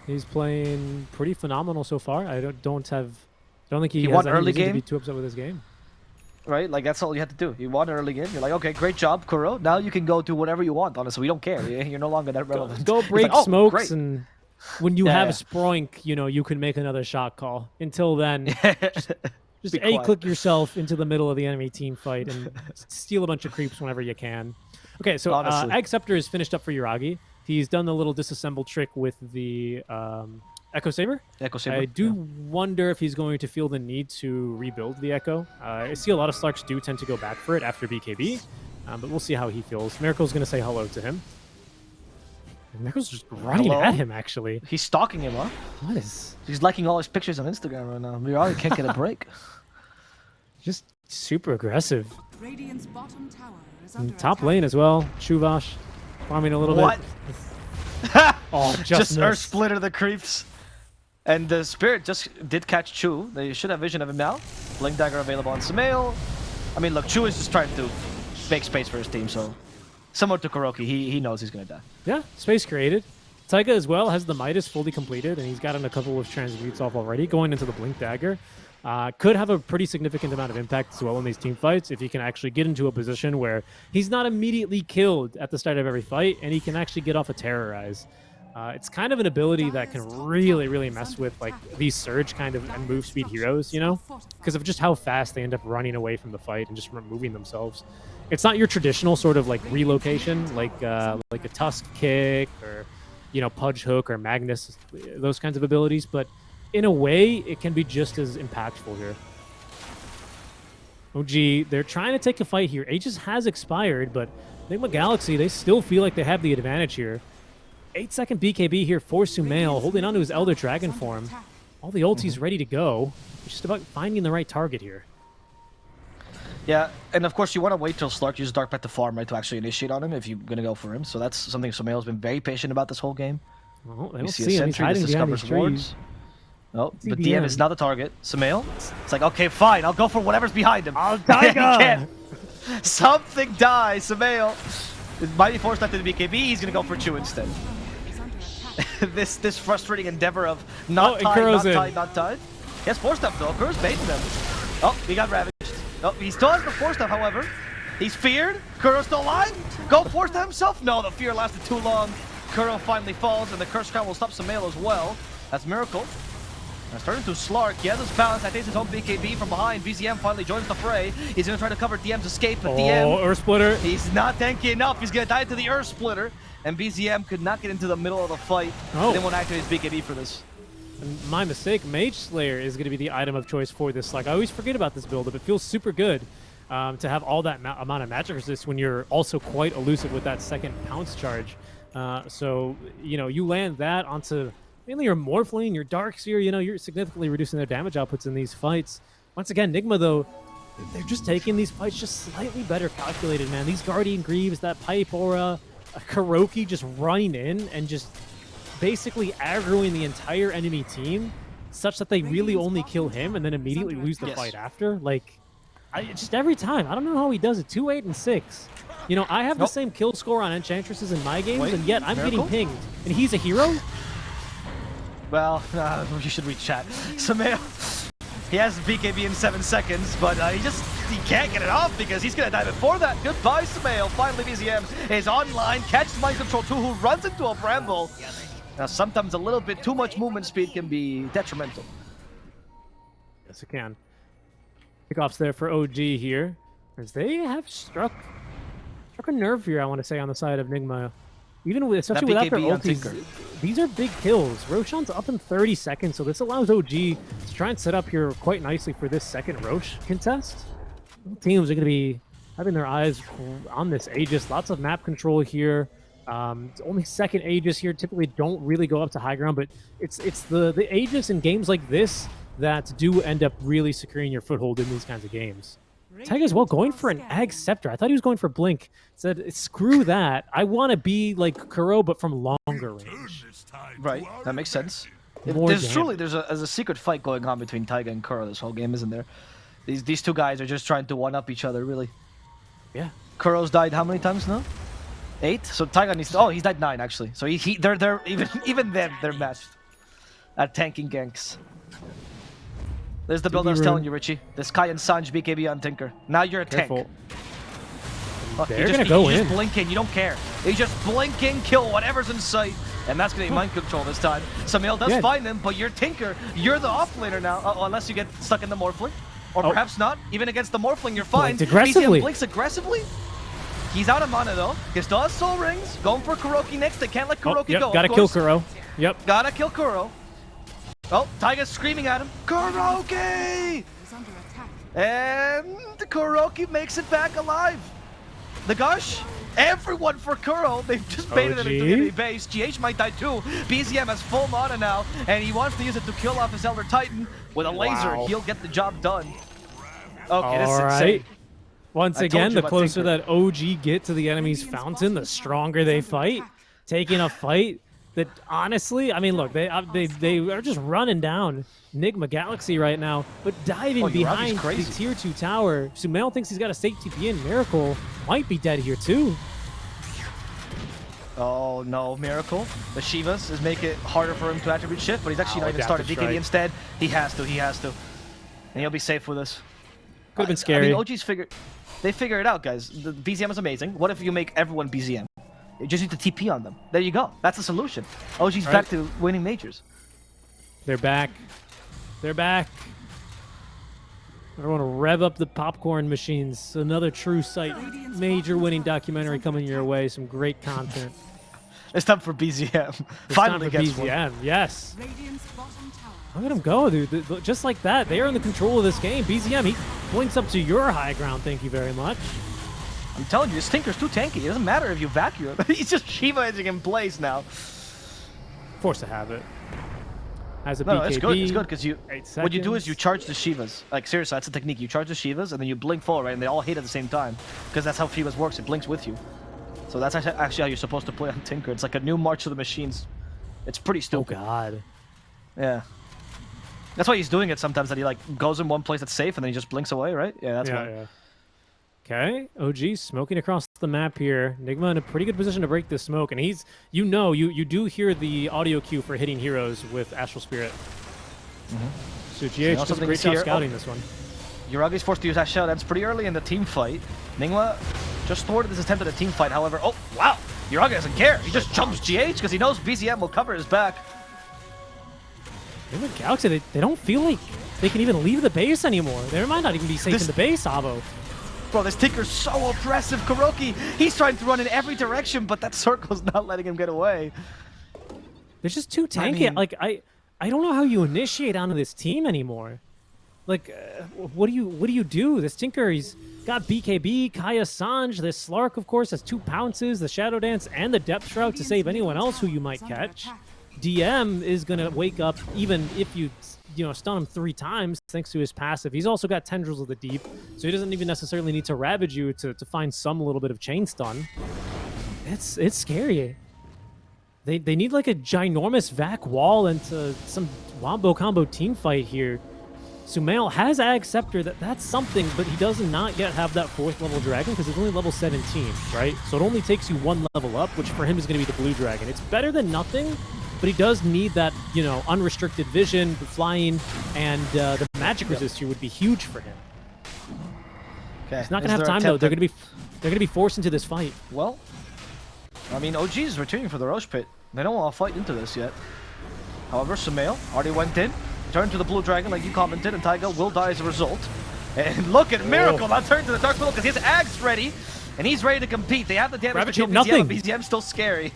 He's playing pretty phenomenal so far. I don't think he has any early reason to game be too upset with this game. Right? Like, that's all you have to do. You won early game. You're like, okay, great job, Kuro. Now you can go do whatever you want, honestly. We don't care. You're no longer that relevant. Go break like, smokes, great. and when you have a Sproink, you know, you can make another shot call. Until then, just A-click yourself into the middle of the enemy team fight and steal a bunch of creeps whenever you can. Okay, so Ag Scepter is finished up for Yuragi. He's done the little disassemble trick with the Echo Saber. I do wonder if he's going to feel the need to rebuild the Echo. I see a lot of Slarks do tend to go back for it after BKB, but we'll see how he feels. Miracle's going to say hello to him. And Miracle's just running at him, actually. He's stalking him, huh? What is... He's liking all his pictures on Instagram right now. Yuragi can't get a break. Just super aggressive. Radiant's bottom tower is under top lane as well. Chuvash farming a little bit. Oh, just Earth Splitter the creeps. And the Spirit just did catch Chu. They should have vision of him now. Blink Dagger available on Sumail. I mean, look, Chu is just trying to make space for his team, so similar to Kuroki, he knows he's going to die. Yeah, space created. Taiga as well has the Midas fully completed, and he's gotten a couple of transmutes off already, going into the Blink Dagger. Could have a pretty significant amount of impact as well in these team fights if he can actually get into a position where he's not immediately killed at the start of every fight, and he can actually get off a Terrorize. It's kind of an ability that can really, really mess with like these surge kind of and move speed heroes, you know, because of just how fast they end up running away from the fight and just removing themselves. It's not your traditional sort of like relocation, like a Tusk Kick or, you know, Pudge Hook or Magnus, those kinds of abilities, but in a way, it can be just as impactful here. OG, they're trying to take a fight here. Aegis has expired, but Nigma Galaxy, they still feel like they have the advantage here. 8-second BKB here for Sumail, holding on to his Elder Dragon form. All the ultis ready to go. It's just about finding the right target here. Yeah, and of course you want to wait till Slark uses Dark Pact to farm, right, to actually initiate on him if you're going to go for him. So that's something Sumail's been very patient about this whole game. Well, they don't see him. He's hiding behind these trees. Oh, but DM is not the target. Sumail, it's like, okay, fine, I'll go for whatever's behind him. I'll die. Something dies, Sumail. Mighty Force left in the BKB, he's going to go for Chu instead. this frustrating endeavor of not tied. He has Force Stuff though, Kuro's baiting them. Oh, he got ravaged. Oh, he still has the Force Stuff, however. He's feared. Kuro's still alive. Go Force Stuff himself. No, the fear lasted too long. Kuro finally falls, and the Curse Crown will stop Sumail as well. That's Miracle. That's turning to Slark. He has his balance. That takes his own BKB from behind. VZM finally joins the fray. He's going to try to cover DM's escape, but DM... Earth Splitter. He's not tanky enough. He's going to die to the Earth Splitter. And BZM could not get into the middle of the fight. He didn't want to activate his BKB for this. And my mistake. Mage Slayer is going to be the item of choice for this. Like, I always forget about this build-up. It feels super good to have all that amount of magic resist when you're also quite elusive with that second pounce charge. So, you know, you land that onto... mainly your Morphling, your Darkseer, you know, you're significantly reducing their damage outputs in these fights. Once again, Nigma, though, they're just taking these fights just slightly better calculated, man. These Guardian Greaves, that Pipe Aura, a Kuroki just running in and just basically aggroing the entire enemy team such that they really only kill him and then immediately lose the fight after. Like, just every time. I don't know how he does it. 2-8 and 6. You know, I have the same kill score on Enchantresses in my games, and yet I'm getting pinged. And he's a hero? Well, you should read chat. Samael, he has BKB in 7 seconds, but he can't get it off because he's gonna die before that. Goodbye, Samael. Finally, BZM is online. Catches Mind Control 2, who runs into a bramble. Now, sometimes a little bit too much movement speed can be detrimental. Yes, it can. Kickoffs there for OG here, as they have struck a nerve here, I want to say, on the side of Nigma. Even with, especially without their ultis, these are big kills. Roshan's up in 30 seconds, so this allows OG to try and set up here quite nicely for this second Rosh contest. Both teams are going to be having their eyes on this Aegis. Lots of map control here. It's only second Aegis here. Typically don't really go up to high ground, but it's the Aegis in games like this that do end up really securing your foothold in these kinds of games. Taiga as well going for an Ag Scepter. I thought he was going for Blink. Said, screw that. I want to be like Kuro, but from longer range. Right, that makes sense. There's a secret fight going on between Taiga and Kuro this whole game, isn't there? These two guys are just trying to one-up each other, really. Yeah. Kuro's died how many times now? 8? So Taiga needs to... Oh, he's died 9, actually. So they're even then, they're matched at tanking ganks. There's the build I was telling you, Richie. This Kai and Sanj BKB on Tinker. Now you're a tank. They're going to go in. You just blink in. You don't care. You just blink in, kill whatever's in sight. And that's going to be mind control this time. Samael does find him, but you're Tinker. You're the offlaner now, unless you get stuck in the Morphling. Or perhaps not. Even against the Morphling, you're fine. Aggressively. BZM blinks aggressively. He's out of mana, though. He still has Soul Rings. Going for Kuroki next. They can't let Kuroki go. Gotta kill Kuro. Yep. Gotta kill Kuro. Oh, Taiga's screaming at him. Kuroki! And Kuroki makes it back alive. The Gush, everyone for Kuro. They've just baited him into the base. GH might die too. BZM has full mana now, and he wants to use it to kill off his Elder Titan. With a laser, he'll get the job done. Okay, this is insane. Once again, the closer that OG get to the enemy's fountain, the stronger they fight. Taking a fight that, honestly, I mean, look, they are just running down Nigma Galaxy right now, but diving behind the tier 2 tower. Sumail thinks he's got a safe TP in. Miracle might be dead here too. Oh no, Miracle. The Shivas is make it harder for him to attribute shift, but he's actually not even started BKB instead. He has to. And he'll be safe with this. Could have been scary. I mean, OG's they figure it out, guys. The BZM is amazing. What if you make everyone BZM? You just need to TP on them. There you go. That's the solution. OG's back to winning majors. They're back. They're back. Everyone rev up the popcorn machines. Another true sight. Major winning documentary coming your way. Some great content. It's time for BZM. Finally gets BZM. Yes. Look at him go, dude. Just like that. They are in the control of this game. BZM, he points up to your high ground. Thank you very much. I'm telling you, this Tinker's too tanky. It doesn't matter if you vacuum him. He's just Shiva edging in place now. Forced to have it. As a BKB, no, it's good. It's good because what you do is you charge the Shivas. Like seriously, that's a technique. You charge the Shivas and then you blink forward, right? And they all hit at the same time because that's how Shivas works. It blinks with you. So that's actually how you're supposed to play on Tinker. It's like a new March of the Machines. It's pretty stupid. Oh God. Yeah. That's why he's doing it sometimes. That he like goes in one place that's safe and then he just blinks away, right? Yeah, that's why. Yeah. Okay, OG smoking across the map here. Nigma in a pretty good position to break this smoke, and he's, you do hear the audio cue for hitting heroes with Astral Spirit. So GH does a great job scouting this one. Yuragi's forced to use that shell. That's pretty early in the team fight. Nigma just thwarted this attempt at a team fight. However, oh wow, Yuragi doesn't care. He just jumps GH because he knows BZM will cover his back. Nigma Galaxy, they don't feel like they can even leave the base anymore. They might not even be safe in the base, Avo. Bro, this Tinker's so oppressive. Kuroki, he's trying to run in every direction, but that circle's not letting him get away. They're just too tanky. I mean, like, I don't know how you initiate onto this team anymore. Like, what do you do? This Tinker, he's got BKB, Kaya Sanj, this Slark, of course, has 2 pounces, the Shadow Dance, and the Depth Shroud to save anyone else who you might catch. DM is going to wake up even if you stun him 3 times thanks to his passive. He's also got Tendrils of the Deep, so he doesn't even necessarily need to Ravage you to find some little bit of chain stun. It's scary. They need like a ginormous vac wall into some wombo combo team fight here. Sumail has Ag Scepter, that's something, but he does not yet have that 4th level dragon because it's only level 17, right? So it only takes you 1 level up, which for him is going to be the blue dragon. It's better than nothing, but he does need that, you know, unrestricted vision, the flying, and the magic resist here would be huge for him. Okay. He's not going to have time though. They're going to be forced into this fight. Well, I mean, OG is returning for the Roche Pit. They don't want to fight into this yet. However, Sumail already went in. Turned to the blue dragon like you commented, and Taiga will die as a result. And look at Miracle now turn to the Dark Widow because his Ag's ready, and he's ready to compete. They have the damage to kill BZM, but BZM's still scary.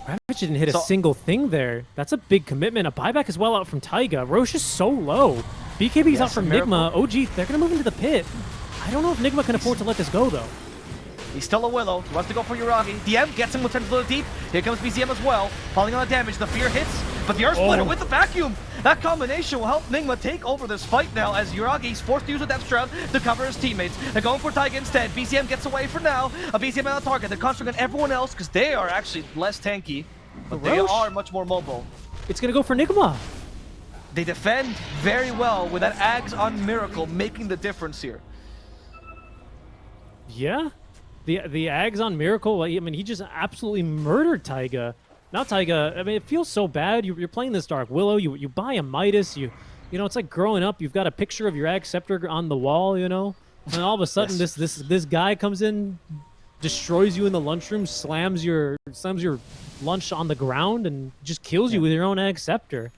Ravage didn't hit a single thing there. That's a big commitment. A buyback as well out from Taiga. Roche is so low. BKB's out from Nigma. OG, they're going to move into the pit. I don't know if Nigma can afford to let this go, though. He's still a Willow. He wants to go for Yuragi. DM gets him with 10 to deep. Here comes BZM as well. Falling on the damage. The fear hits, but the Earth Splitter with the vacuum. That combination will help Nigma take over this fight now as Yuragi's forced to use a Depth Shroud to cover his teammates. They're going for Taiga instead. BZM gets away for now. A BZM on the target. They're concentrating on everyone else because they are actually less tanky, but they are much more mobile. It's going to go for Nigma. They defend very well with that Ags on Miracle making the difference here. Yeah. The Ags on Miracle, I mean, he just absolutely murdered Taiga. Now Taiga, I mean, it feels so bad. You're playing this Dark Willow, you buy a Midas, you know, it's like growing up, you've got a picture of your Ag Scepter on the wall, you know? And all of a sudden this guy comes in, destroys you in the lunchroom, slams your lunch on the ground, and just kills you with your own Ag Scepter.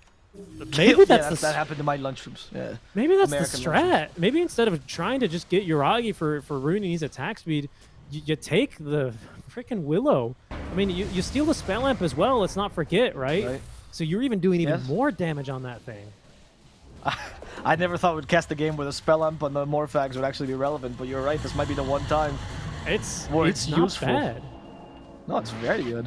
Maybe that happened to my lunchrooms. Yeah. Maybe that's American the strat. Maybe instead of trying to just get Yuragi for ruining his attack speed, you take the freaking Willow. I mean, you steal the Spell Lamp as well, let's not forget, right? So you're even doing even more damage on that thing. I never thought we'd cast the game where the Spell Lamp on the Morphags would actually be relevant, but you're right, this might be the one time it's not useful. Bad. No, it's very good.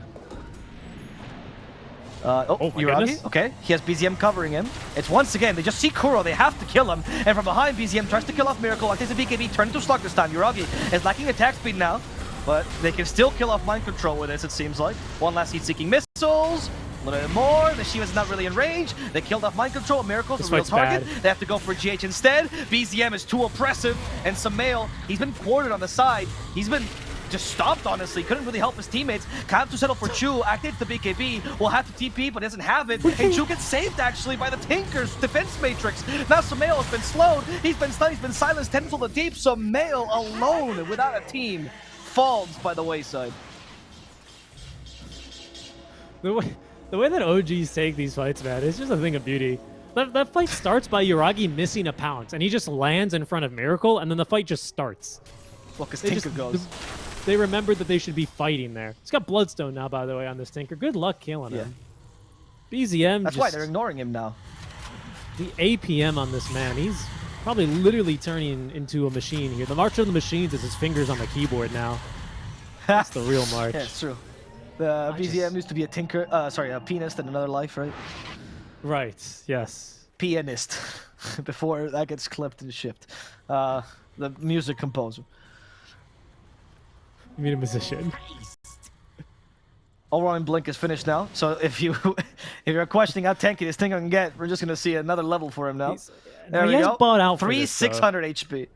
Yuragi? Okay, he has BZM covering him. It's once again, they just see Kuro, they have to kill him. And from behind, BZM tries to kill off Miracle. I think the BKB turned into Slug this time. Yuragi is lacking attack speed now, but they can still kill off Mind Control with this, it seems like. One last heat-seeking missiles. A little bit more. The Shiva's not really in range. They killed off Mind Control. Miracle's the real target. They have to go for GH instead. BZM is too oppressive. And Sumail, he's been quartered on the side. He's been just stopped, honestly. Couldn't really help his teammates. Can't to settle for Chu. Activates the BKB. Will have to TP, but doesn't have it. And Chu gets saved, actually, by the Tinker's defense matrix. Now Sumail has been slowed. He's been stunned. He's been silenced. 10 to the deep. Sumail alone, without a team, falls by the wayside. The way that OGs take these fights, man, it's just a thing of beauty. That fight starts by Yuragi missing a pounce, and he just lands in front of Miracle, and then the fight just starts. Look, his Tinker goes. They remembered that they should be fighting there. He's got Bloodstone now, by the way, on this Tinker. Good luck killing him. BZM That's why they're ignoring him now. The APM on this man, he's probably literally turning into a machine here. The March of the Machines is his fingers on the keyboard now. That's the real march. Yeah, it's true. The BZM used to be a Tinker, a pianist in another life, right? Right, yes. Pianist. Before that gets clipped and shipped. The music composer. You mean a musician? Overall Blink is finished now, so if you're questioning how tanky this thing can get, we're just gonna see another level for him now. There we go. Bought out for 600 HP.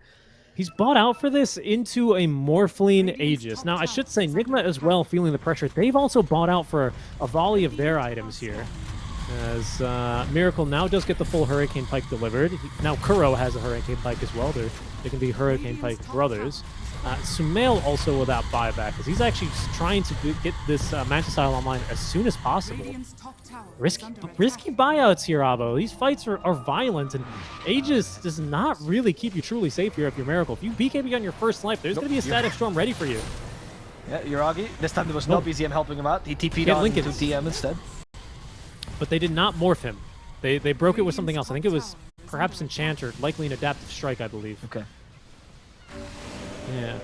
He's bought out for this into a Morphling Aegis. Now, I should say, Nigma as well, feeling the pressure. They've also bought out for a volley of their items here. As Miracle now does get the full Hurricane Pike delivered. Now Kuro has a Hurricane Pike as well. They can be Hurricane Pike brothers. Sumail also with that buyback, because he's actually trying to get this Mantis Style online as soon as possible. Risky buyouts here, Avo. These fights are violent, and Aegis does not really keep you truly safe here if you're Miracle. If you BKB on your first life, there's going to be a Static Storm ready for you. Yeah, Yuragi. This time there was no BZM helping him out. He TP'd on to DM instead. But they did not morph him. They broke it with something else. I think it was perhaps Enchant or likely an Adaptive Strike, I believe. Okay. Yeah.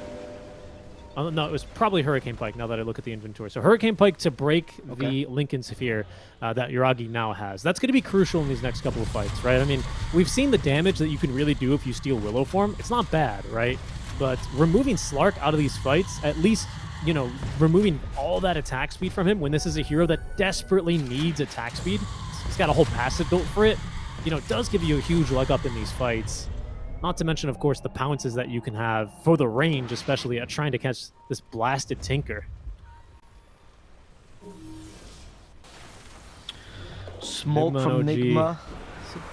Oh, no, it was probably Hurricane Pike now that I look at the inventory. So Hurricane Pike to break the Lincoln Sphere that Yuragi now has. That's going to be crucial in these next couple of fights, right? I mean, we've seen the damage that you can really do if you steal Willow form. It's not bad, right? But removing Slark out of these fights at least you know, removing all that attack speed from him when this is a hero that desperately needs attack speed. He's got a whole passive built for it. You know, it does give you a huge leg up in these fights. Not to mention, of course, the pounces that you can have for the range, especially at trying to catch this blasted Tinker. Smoke Nigma from and OG. Nigma.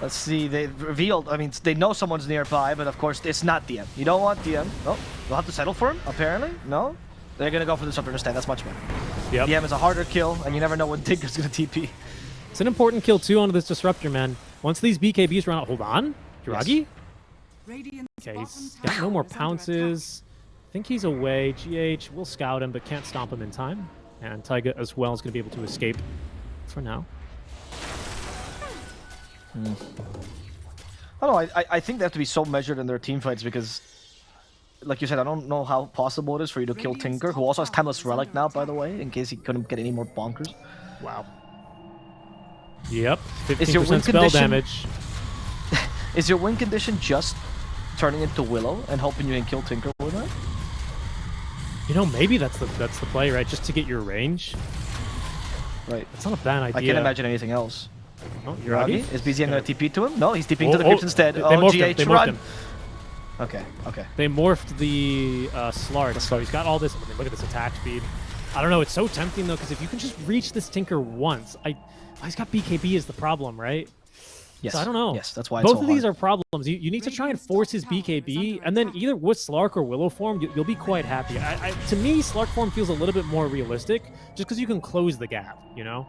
Let's see, they revealed, I mean, they know someone's nearby, but of course, it's not DM. You don't want DM. No, you'll have to settle for him, apparently. No, they're going to go for the Disruptor instead. That's much better. Yep. DM is a harder kill, and you never know when Tinker's going to TP. It's an important kill, too, onto this Disruptor, man. Once these BKBs run out... Hold on. Hiragi? Radiant's Okay, he's bottom got no more tower is under attack. pounces. I think he's away. GH will scout him, but can't stomp him in time. And Taiga as well is going to be able to escape for now. I don't know, I think they have to be so measured in their team fights because, like you said, I don't know how possible it is for you to kill Tinker, who also has Timeless Relic now, by the way, in case he couldn't get any more bonkers. Wow. Yep. Is your win 15% spell condition- damage. Is your win condition just turning into Willow and hoping you can kill Tinker with that? You know, maybe that's the play, right? Just to get your range. Right. It's not a bad idea. I can't imagine anything else. Oh, Hiragi? Is BZM going to TP to him? No, he's TPing to the Oh, creeps instead. they Oh, morphed him, GH, they morphed run! him. Okay, okay. They morphed the Slark, so he's got all this. I mean, look at this attack speed. I don't know. It's so tempting though, because if you can just reach this Tinker once, he's got BKB is the problem, right? Yes. So I don't know. Yes, that's why it's Both so of these hard. are problems. You need to try and force his BKB, and then either with Slark or Willow form, you'll be quite happy. To me, Slark form feels a little bit more realistic, just because you can close the gap, you know?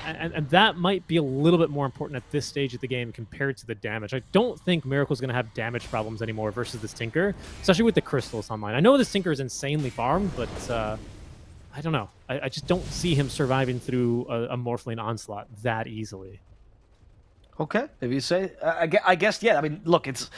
And that might be a little bit more important at this stage of the game compared to the damage. I don't think Miracle's going to have damage problems anymore versus this Tinker, especially with the crystals online. I know this Tinker is insanely farmed, but I don't know. I just don't see him surviving through a Morphling onslaught that easily. Okay, if you say, I guess, yeah. I mean, look, it's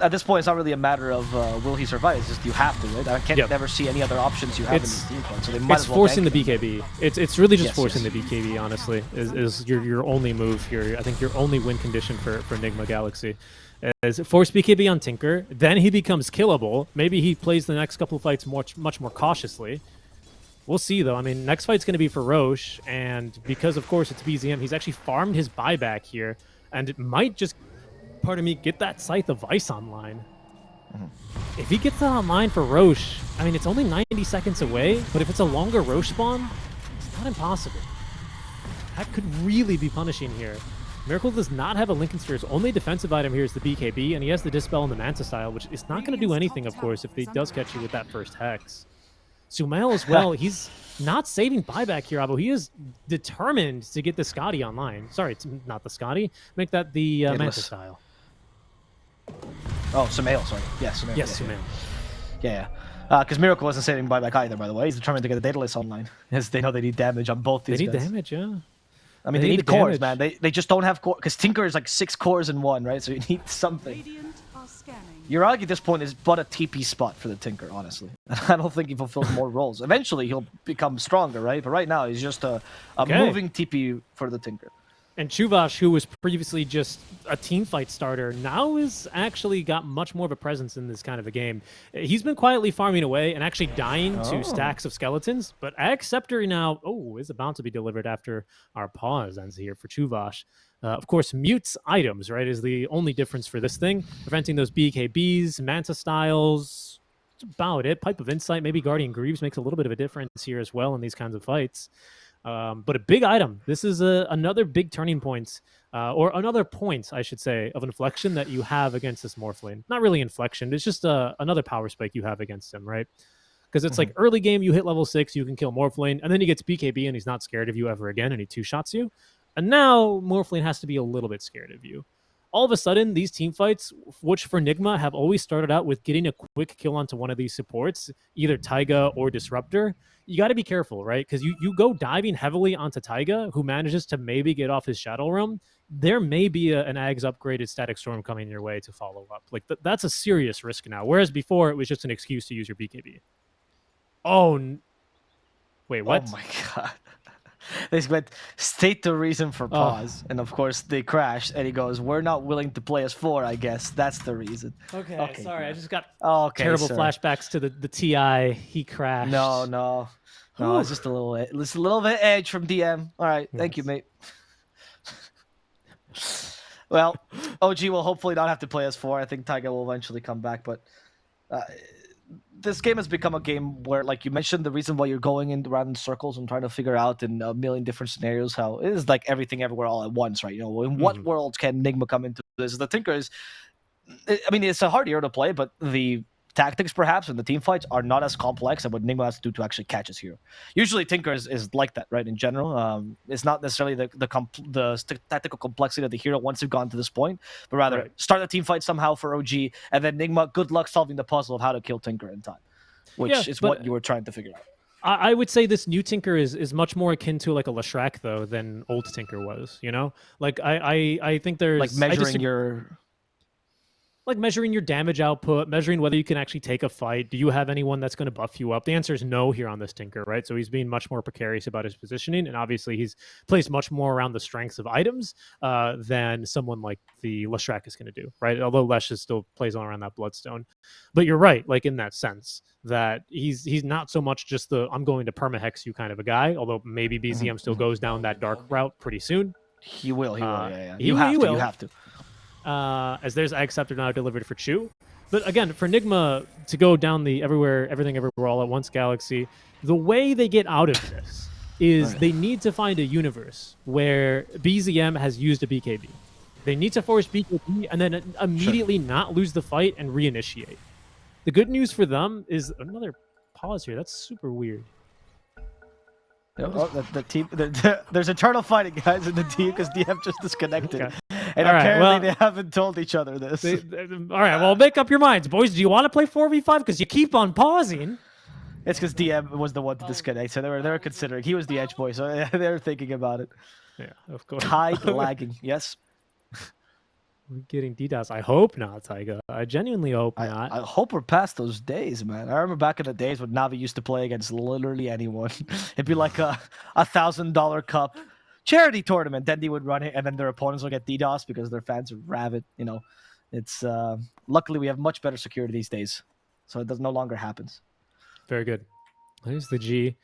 at this point, it's not really a matter of will he survive. It's just you have to, right? I can't never see any other options you have in this team fight, so they might It's as well forcing the bank it. BKB. It's really just Yes, forcing yes. the BKB. Honestly, is your only move here. I think your only win condition for Nigma Galaxy is force BKB on Tinker. Then he becomes killable. Maybe he plays the next couple of fights much more cautiously. We'll see, though. I mean, next fight's going to be for Roche, and because, of course, it's BZM, he's actually farmed his buyback here, and it might just, pardon me, get that Scythe of Ice online. If he gets that online for Roche, I mean, it's only 90 seconds away, but if it's a longer Roche spawn, it's not impossible. That could really be punishing here. Miracle does not have a Lincoln Sphere. His only defensive item here is the BKB, and he has the Dispel and the Manta Style, which is not going to do anything, of course, if he does catch you with that first Hex. Sumail as well, he's not saving buyback here, Abo. He is determined to get the Scotty online. Sorry, it's not the Scotty. Make that the Manta Style. Oh, Sumail, sorry. Yeah, Sumail. Yes, yeah, Sumail. Yeah, because Miracle wasn't saving buyback either, by the way. He's determined to get the Daedalus online, as they know they need damage on both these They need guys. damage, yeah. I mean, They they need need the cores, damage. man. They just don't have core, because Tinker is like 6 cores in one, right? So you need something. Radiant are scanning. Uragi at this point is but a TP spot for the Tinker, honestly. I don't think he fulfills more roles. Eventually, he'll become stronger, right? But right now, he's just a moving TP for the Tinker. And Chuvash, who was previously just a team fight starter, now is actually got much more of a presence in this kind of a game. He's been quietly farming away and actually dying to stacks of skeletons, but Axe Scepter now, is about to be delivered after our pause ends here for Chuvash. Of course, mutes items, right, is the only difference for this thing. Preventing those BKBs, Manta Styles, that's about it. Pipe of Insight, maybe Guardian Greaves makes a little bit of a difference here as well in these kinds of fights. But a big item. This is another big turning point, or another point, I should say, of inflection that you have against this Morphling. Not really inflection. It's just another power spike you have against him, right? Because it's like early game, you hit level 6, you can kill Morphling, and then he gets BKB and he's not scared of you ever again, and he 2-shots you. And now Morphling has to be a little bit scared of you. All of a sudden, these team fights, which for Nigma have always started out with getting a quick kill onto one of these supports, either Taiga or Disruptor, you got to be careful, right? Because you go diving heavily onto Taiga, who manages to maybe get off his Shadow Realm, there may be an Ags upgraded Static Storm coming your way to follow up. Like, that's a serious risk now, whereas before it was just an excuse to use your BKB. Wait, what? Oh my god. They went, state the reason for pause. And of course, they crashed. And he goes, we're not willing to play as 4, I guess. That's the reason. Okay, sorry. I just got Okay, terrible sir. flashbacks to the TI. He crashed. No. It's just a little bit edge from DM. All right, thank you, mate. Well, OG will hopefully not have to play as 4. I think Taiga will eventually come back, but this game has become a game where, like you mentioned, the reason why you're going around in circles and trying to figure out in a million different scenarios how it is like everything everywhere all at once, right? You know, in what world can Nigma come into this? The Tinker is, I mean, it's a hard hero to play, but the tactics perhaps and the team fights are not as complex as what Nigma has to do to actually catch his hero. Usually Tinker is like that, right? In general, it's not necessarily the tactical complexity of the hero once you've gone to this point, but rather start the team fight somehow for OG, and then Nigma, good luck solving the puzzle of how to kill Tinker in time, which is what you were trying to figure out. I would say this new Tinker is much more akin to like a Leshrac though than old Tinker was. You know, like I think there's like measuring your. Like measuring your damage output, measuring whether you can actually take a fight. Do you have anyone that's going to buff you up? The answer is no here on this Tinker, right? So he's being much more precarious about his positioning, and obviously he's placed much more around the strengths of items than someone like the Leshrac is going to do, right? Although Lesh still plays on around that Bloodstone. But you're right, like in that sense, that he's not so much just the I'm going to permahex you kind of a guy, although maybe BZM still goes down that dark route pretty soon. He will, yeah. You have to. As there's Egg Scepter now delivered for Chu. But again, for Nigma to go down the everything everywhere all at once galaxy, the way they get out of this is they need to find a universe where BZM has used a BKB. They need to force BKB and then immediately not lose the fight and reinitiate. The good news for them is another pause here. That's super weird. The team, there's eternal fighting, guys, in the team because DM just disconnected. Okay. And apparently they haven't told each other this. All right, well, make up your minds, boys. Do you want to play 4v5? Because you keep on pausing. It's because DM was the one to disconnect, so they were considering. He was the edge boy, so they were thinking about it. Yeah, of course. Tide lagging, yes. We're getting DDoS. I hope not, Taiga. I genuinely hope not. I hope we're past those days, man. I remember back in the days when Navi used to play against literally anyone. It'd be like a $1,000 cup charity tournament. Then they would run it, and then their opponents would get DDoS because their fans are rabid. You know, it's luckily we have much better security these days, so it no longer happens. Very good. There's the G.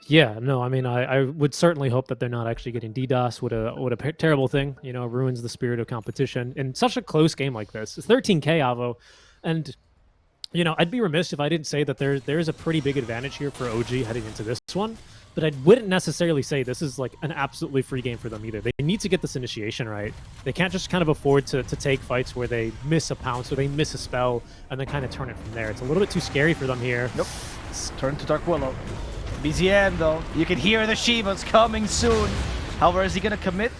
Yeah, no, I mean, I would certainly hope that they're not actually getting DDoS. What a terrible thing, you know, ruins the spirit of competition in such a close game like this. It's 13K, Avo, and, you know, I'd be remiss if I didn't say that there's a pretty big advantage here for OG heading into this one, but I wouldn't necessarily say this is like an absolutely free game for them either. They need to get this initiation right. They can't just kind of afford to take fights where they miss a pounce or they miss a spell and then kind of turn it from there. It's a little bit too scary for them here. Nope. Let's turn to Dark Willow. BZM, though, you can hear the Shivas coming soon. However, is he going to commit?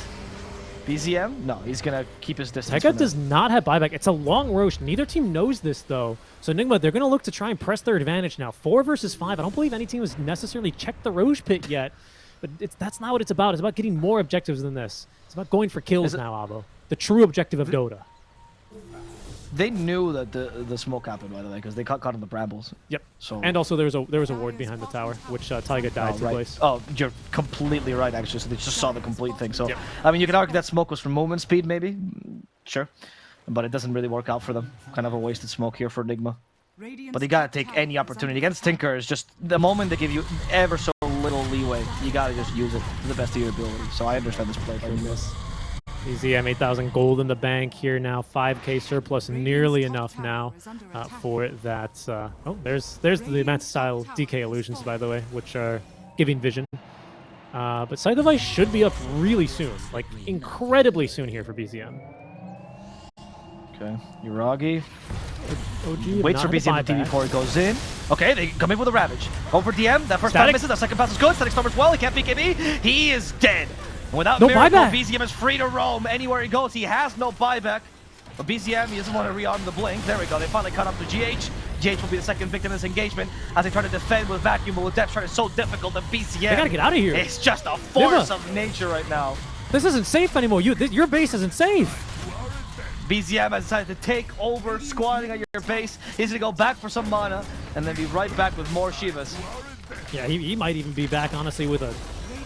BZM? No, he's going to keep his distance. Taiga does not have buyback. It's a long Roche. Neither team knows this, though. So, Nigma, they're going to look to try and press their advantage now. 4 versus 5. I don't believe any team has necessarily checked the Roche pit yet. But that's not what it's about. It's about getting more objectives than this. It's about going for kills now, Avo. The true objective of Dota. They knew that the smoke happened, by the way, because they got caught in the brambles. Yep. So and also there was a ward behind the tower, which Taiga died to place. Oh, you're completely right, actually. So they just saw the complete thing. So I mean, you can argue that smoke was from movement speed, maybe. Sure, but it doesn't really work out for them. Kind of a wasted smoke here for Nigma. But you gotta take any opportunity against Tinker. Is just the moment they give you ever so little leeway, you gotta just use it to the best of your ability. So I understand this play from this. BZM 8,000 gold in the bank here now, 5K surplus, nearly enough now for that. Oh, there's the Mantis style DK illusions, by the way, which are giving vision. But Scythe of Ice should be up really soon, like incredibly soon here for BZM. Okay, Uragi. OG waits for BZM to TV before it goes in. Okay, they come in with a Ravage. Over DM, that first time misses, that second pass is good. Static Storm as well, he can't BKB. He is dead. Without no Miracle, buyback. BZM is free to roam anywhere he goes. He has no buyback. But BZM, he doesn't want to re-arm the Blink. There we go. They finally cut off the GH. GH will be the second victim in this engagement as they try to defend with Vacuum, but with Depth Shard, it's so difficult that BZM... They gotta get out of here. It's just a force of nature right now. This isn't safe anymore. Your base isn't safe. BZM has decided to take over, squatting at your base. He's going to go back for some mana and then be right back with more Shivas. Yeah, he might even be back, honestly, with a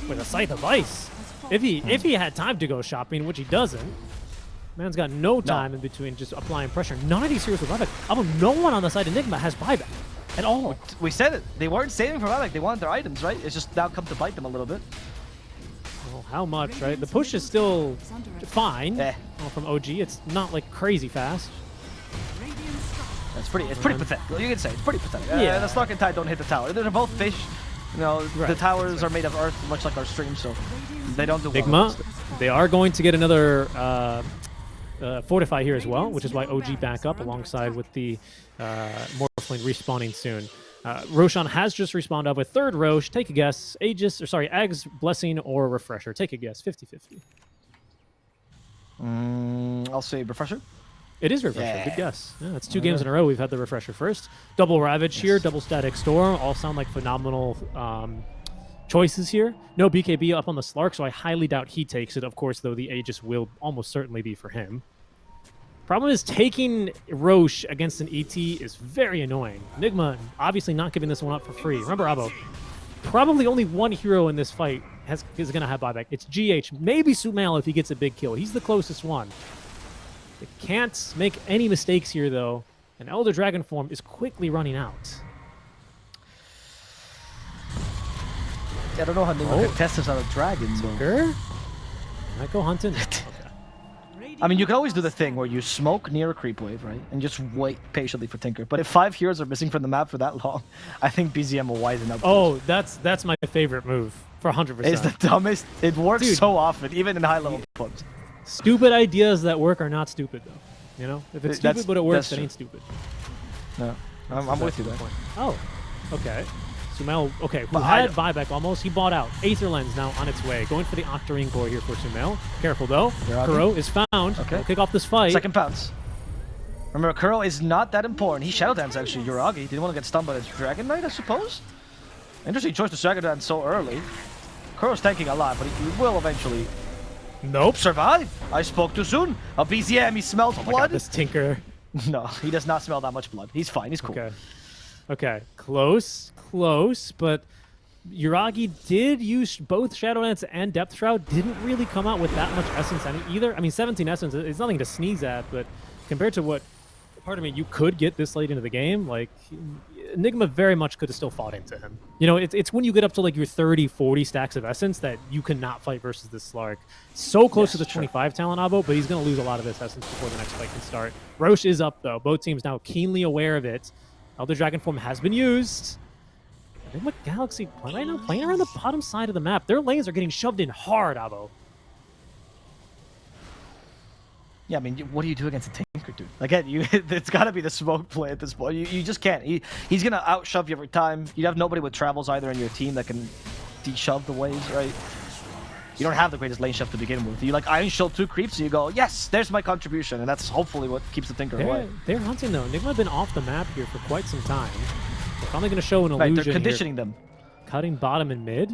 with a Scythe of Ice. If he had time to go shopping, which he doesn't, man's got no time in between just applying pressure. None of these heroes with buyback. No one on the side of Nigma has buyback at all. We said it. They weren't saving for buyback. They wanted their items, right? It's just now come to bite them a little bit. Well, how much, right? The push is still fine. Well, from OG, it's not like crazy fast. It's pretty pathetic. You can say it's pretty pathetic. Yeah. The Slug and Tide don't hit the tower. They're both fish. You know, the towers are made of earth, much like our stream, so they don't do well. Nigma, they are going to get another Fortify here as well, which is why OG back up alongside with the Morphling respawning soon. Roshan has just respawned up with third Rosh. Take a guess. Ag's Blessing or Refresher. Take a guess. 50-50. I'll say Refresher. It is Refresher. Good guess. Yeah, that's 2 games in a row we've had the Refresher first. Double Ravage here, double Static Storm. All sound like phenomenal choices here. No BKB up on the Slark, so I highly doubt he takes it. Of course, though, the Aegis will almost certainly be for him. Problem is, taking Roche against an ET is very annoying. Nigma obviously not giving this one up for free. Remember, Abo, probably only one hero in this fight is going to have buyback. It's GH. Maybe Sumail if he gets a big kill. He's the closest one. They can't make any mistakes here, though. And Elder Dragon form is quickly running out. I don't know how Nigma can test this on a dragon. Tinker? Might go hunting. I mean, you can always do the thing where you smoke near a creep wave, right? And just wait patiently for Tinker. But if 5 heroes are missing from the map for that long, I think BZM will wisen up. Oh, that's my favorite move for 100%. It's the dumbest. It works so often, even in high-level clubs. Stupid ideas that work are not stupid, though. You know? If it's stupid but it works, it ain't stupid. No, I'm with you there. Oh, okay. Sumail, okay, who had buyback almost. He bought out. Aether Lens now on its way. Going for the Octarine core here for Sumail. Careful, though. Kuro is found. Okay. He'll kick off this fight. Second pounce. Remember, Kuro is not that important. He Shadow Dance, actually. Uragi didn't want to get stunned by the Dragon Knight, I suppose? Interesting choice to Shadow Dance so early. Kuro's tanking a lot, but he will eventually... Nope. Survive. I spoke too soon. A BZM, he smells blood. God, this Tinker. No, he does not smell that much blood. He's fine. He's cool. Okay. Close, but Uragi did use both Shadow Dance and Depth Shroud. Didn't really come out with that much essence either. I mean, 17 essence is nothing to sneeze at, but compared to what, you could get this late into the game, like, Nigma very much could have still fought into him. You know, it's when you get up to like your 30, 40 stacks of essence that you cannot fight versus this Slark. So close to the 25 talent Abo, but he's going to lose a lot of this essence before the next fight can start. Roche is up, though. Both teams now keenly aware of it. Elder Dragon form has been used. I think what Galaxy right now playing around the bottom side of the map. Their lanes are getting shoved in hard, Abo. Yeah, I mean, what do you do against a Tinker, dude? Again, it's got to be the smoke play at this point. You just can't. He's going to outshove you every time. You have nobody with travels either in your team that can de-shove the waves, right? You don't have the greatest lane shove to begin with. You like Iron Shield 2 creeps, so you go, yes, there's my contribution, and that's hopefully what keeps the Tinker away. They're hunting, though. Nigma have been off the map here for quite some time. They're finally going to show an illusion they're conditioning here. Them. Cutting bottom and mid.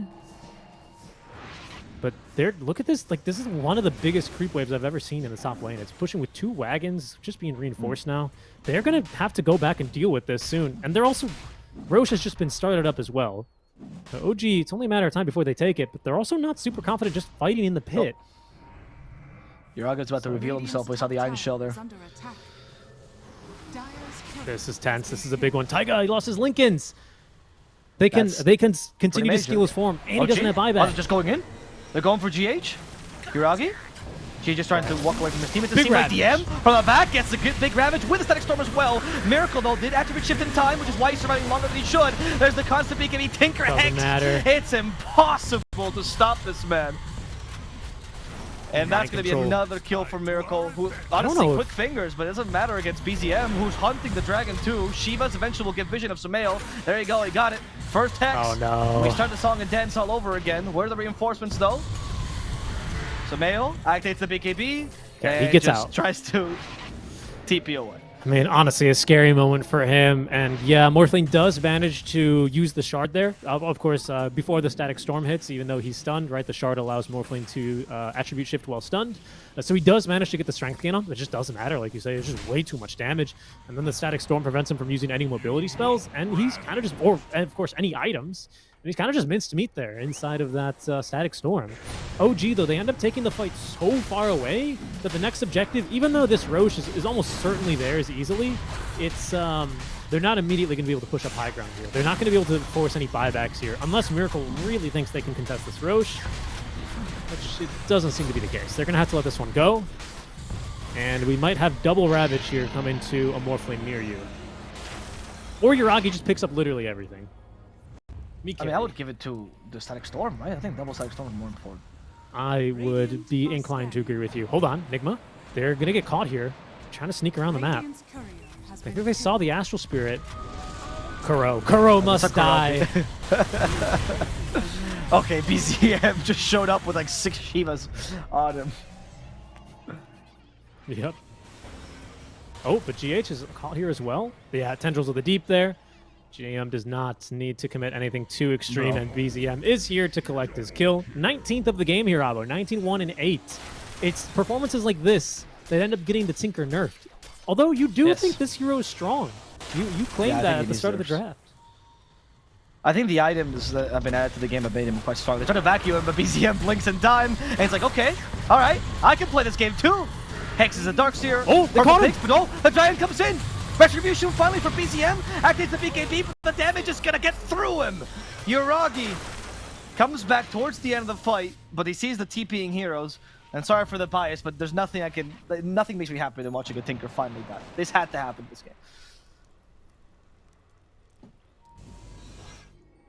But look at this. Like, this is one of the biggest creep waves I've ever seen in the top lane. It's pushing with 2 wagons, just being reinforced now. They're going to have to go back and deal with this soon. And they're also... Roche has just been started up as well. So OG, it's only a matter of time before they take it, but they're also not super confident just fighting in the pit. Uraga's about to reveal himself. We saw the Iron Shell there. This is tense. This is a big one. Taiga, he lost his Lincolns. They can continue to steal his form, and he doesn't have buyback. Oh, just going in? They're going for GH? Uragi? GH just trying to walk away from his team. It's a team like DM from the back, gets a good big Ravage with a Static Storm as well. Miracle, though, did attribute shift in time, which is why he's surviving longer than he should. There's the constant BKB Tinker Hex. It's impossible to stop this man. And that's going to be another kill for Miracle, who honestly quick fingers, but it doesn't matter against BZM, who's hunting the Dragon too. Shiva's eventually will get vision of Sumail. There you go, he got it. First Hex. Oh no. We start the song and dance all over again. Where are the reinforcements though? Sumail activates the BKB. Okay, he gets out. Tries to TP away. I mean, honestly, a scary moment for him. And yeah, Morphling does manage to use the shard there. Of course, before the Static Storm hits, even though he's stunned, right? The shard allows Morphling to attribute shift while stunned. So he does manage to get the strength gain on. It just doesn't matter, like you say. It's just way too much damage. And then the Static Storm prevents him from using any mobility spells. And he's kind of just, or of course, any items. And he's kind of just minced meat there inside of that Static Storm. OG, though, they end up taking the fight so far away that the next objective, even though this Roche is almost certainly theirs easily, it's they're not immediately going to be able to push up high ground here. They're not going to be able to force any buybacks here, unless Miracle really thinks they can contest this Roche, which it doesn't seem to be the case. They're going to have to let this one go, and we might have double Ravage here come into a Morphling near you. Or Yuragi just picks up literally everything. I mean, I would give it to the Static Storm, right? I think double Static Storm is more important. I would be inclined to agree with you. Hold on, Nigma. They're going to get caught here, trying to sneak around the map. I think they saw the Astral Spirit. Kuro must die. Okay, BZM just showed up with like 6 Shivas on him. Yep. Oh, but GH is caught here as well. Yeah, Tendrils of the Deep there. GM does not need to commit anything too extreme, and BZM is here to collect his kill. 19th of the game here, Abo. 19-1-8. It's performances like this that end up getting the Tinker nerfed. Although you do think this hero is strong. You claimed that at the start of the draft. I think the items that have been added to the game have made him quite strong. They try to vacuum him, but BZM blinks in time, and it's like, okay, all right, I can play this game too. Hex is a Darkseer. Oh, they caught him! But no, the Giant comes in. Retribution finally for BZM. Activates the BKB, but the damage is gonna get through him. Yuragi comes back towards the end of the fight, but he sees the TPing heroes. And sorry for the bias, but there's nothing nothing makes me happier than watching a Tinker finally die. This had to happen this game.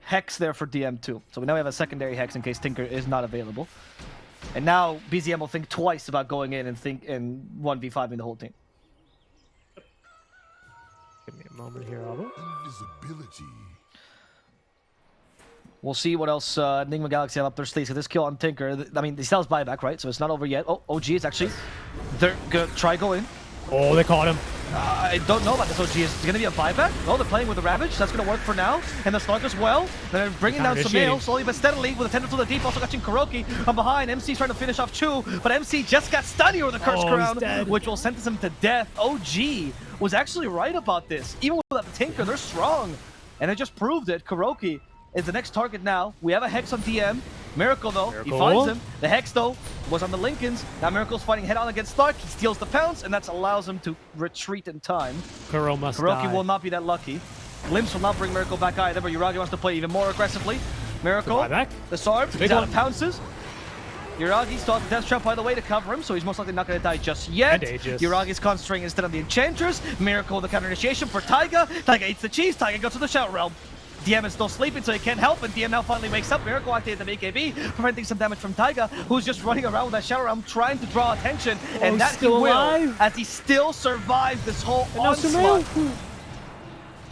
Hex there for DM2. So we now have a secondary Hex in case Tinker is not available. And now BZM will think twice about going in and 1v5ing the whole team. Give me a moment here, Abo. Invisibility. We'll see what else Nigma Galaxy have up their sleeves. So this kill on Tinker, I mean, he still has buyback, right? So it's not over yet. Oh, OG is actually... They're gonna try go in. Oh, they caught him. I don't know about this OG. Is it going to be a buyback? Oh, they're playing with the Ravage. That's going to work for now. And the Slark as well. They're bringing down some nails slowly but steadily with a Tendril to the Deep. Also catching Kuroki from behind. MC's trying to finish off Chu, but MC just got stunned here with the Curse Crown, which will sentence him to death. OG was actually right about this. Even without the Tinker, they're strong. And they just proved it. Kuroki is the next target now. We have a Hex on DM. Miracle, though, he finds him. The Hex, though, was on the Lincolns. Now Miracle's fighting head-on against Stark. He steals the pounce, and that allows him to retreat in time. Kuro must Kuroki die. will not be that lucky. Glimpse will not bring Miracle back either, but Yuragi wants to play even more aggressively. Miracle, the Sarb, he's out of pounces. Yuragi still has the Death Trap, by the way, to cover him, so he's most likely not going to die just yet. Yuragi's concentrating instead on the Enchantress. Miracle, the counter initiation for Taiga. Taiga eats the cheese. Taiga goes to the Shout Realm. DM is still sleeping, so he can't help, and DM now finally wakes up. Miracle activated the BKB, preventing some damage from Taiga, who's just running around with that Shadow Realm, trying to draw attention, and that he will, as he still survives this whole onslaught.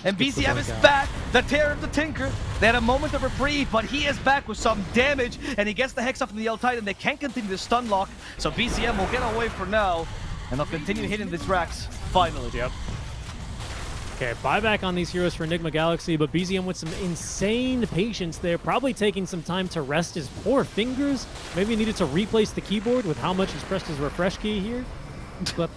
And BZM is back, the Terror of the Tinker. They had a moment of reprieve, but he is back with some damage, and he gets the Hex off of the L Titan. They can't continue the stun lock, so BZM will get away for now, and they'll continue hitting these racks, finally. Yep. Okay, buyback on these heroes for Nigma Galaxy, but BZM with some insane patience there, probably taking some time to rest his poor fingers. Maybe he needed to replace the keyboard with how much he's pressed his refresh key here. But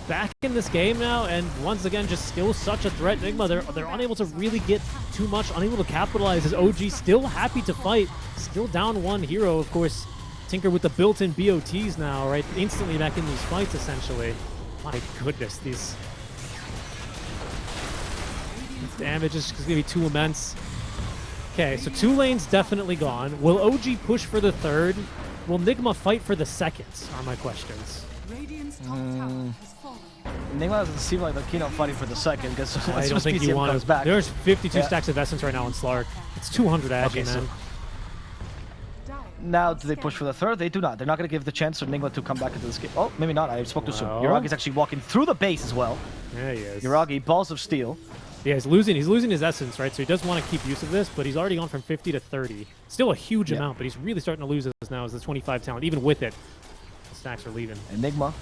back in this game now, and once again, just still such a threat. Nigma, they're unable to really get too much, unable to capitalize. As OG still happy to fight, still down one hero, of course. Tinker with the built-in BOTs now, right? Instantly back in these fights, essentially. My goodness, these... damage is going to be too immense. Okay, so 2 lanes definitely gone. Will OG push for the 3rd? Will Nigma fight for the 2nd? Are my questions. Nigma doesn't seem like the keynote fighting for the 2nd, because I don't think you want to. There's 52 stacks of Essence right now on Slark. It's 200 Agi, man. Now, do they push for the 3rd? They do not. They're not going to give the chance for Nigma to come back into this game. Oh, maybe not. I spoke too soon. Yuragi's actually walking through the base as well. There he is. Yuragi, Balls of Steel. Yeah, he's losing his essence, right? So he does want to keep use of this, but he's already gone from 50 to 30. Still a huge amount, but he's really starting to lose this now as the 25 talent. Even with it, the stacks are leaving. Enigma.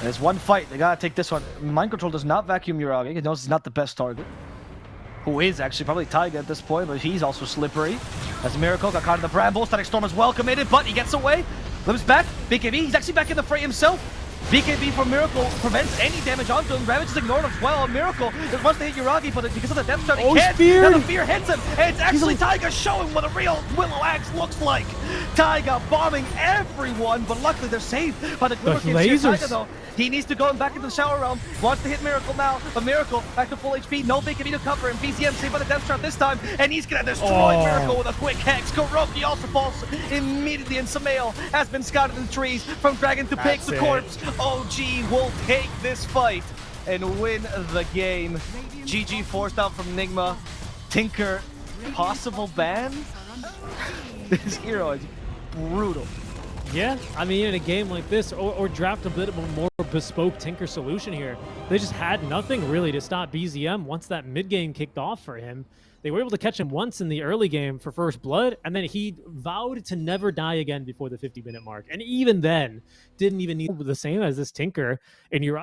There's one fight. They gotta take this one. Mind Control does not vacuum Yuragi. He knows he's not the best target. Who is actually probably Taiga at this point, but he's also slippery. As Miracle got caught in the bramble. Static Storm is well committed, but he gets away. Limps back. BKB, he's actually back in the fray himself. BKB from Miracle prevents any damage onto him. Ravage is ignored as well. Miracle just wants to hit Yuragi, but because of the Death Shot, he can't. Fear! Now the Fear hits him, and it's actually Taiga showing what a real Willow Axe looks like. Taiga bombing everyone, but luckily they're saved by the Glimmer Kids here. Taiga, though, he needs to go back into the Shower Realm. Wants to hit Miracle now, but Miracle back to full HP. No BKB to cover, and BZM saved by the Death Shot this time, and he's gonna destroy Miracle with a quick Hex. Kuroki also falls immediately, and Samael has been scouted in the trees from Dragon to pick the corpse. OG will take this fight and win the game. GG forced out from Nigma. Tinker, possible ban? This hero is brutal. Yeah, I mean, in a game like this, or draft a bit of a more bespoke Tinker solution here. They just had nothing really to stop BZM once that mid game kicked off for him. They were able to catch him once in the early game for first blood, and then he vowed to never die again before the 50-minute mark. And even then, didn't even need the same as this Tinker. And you're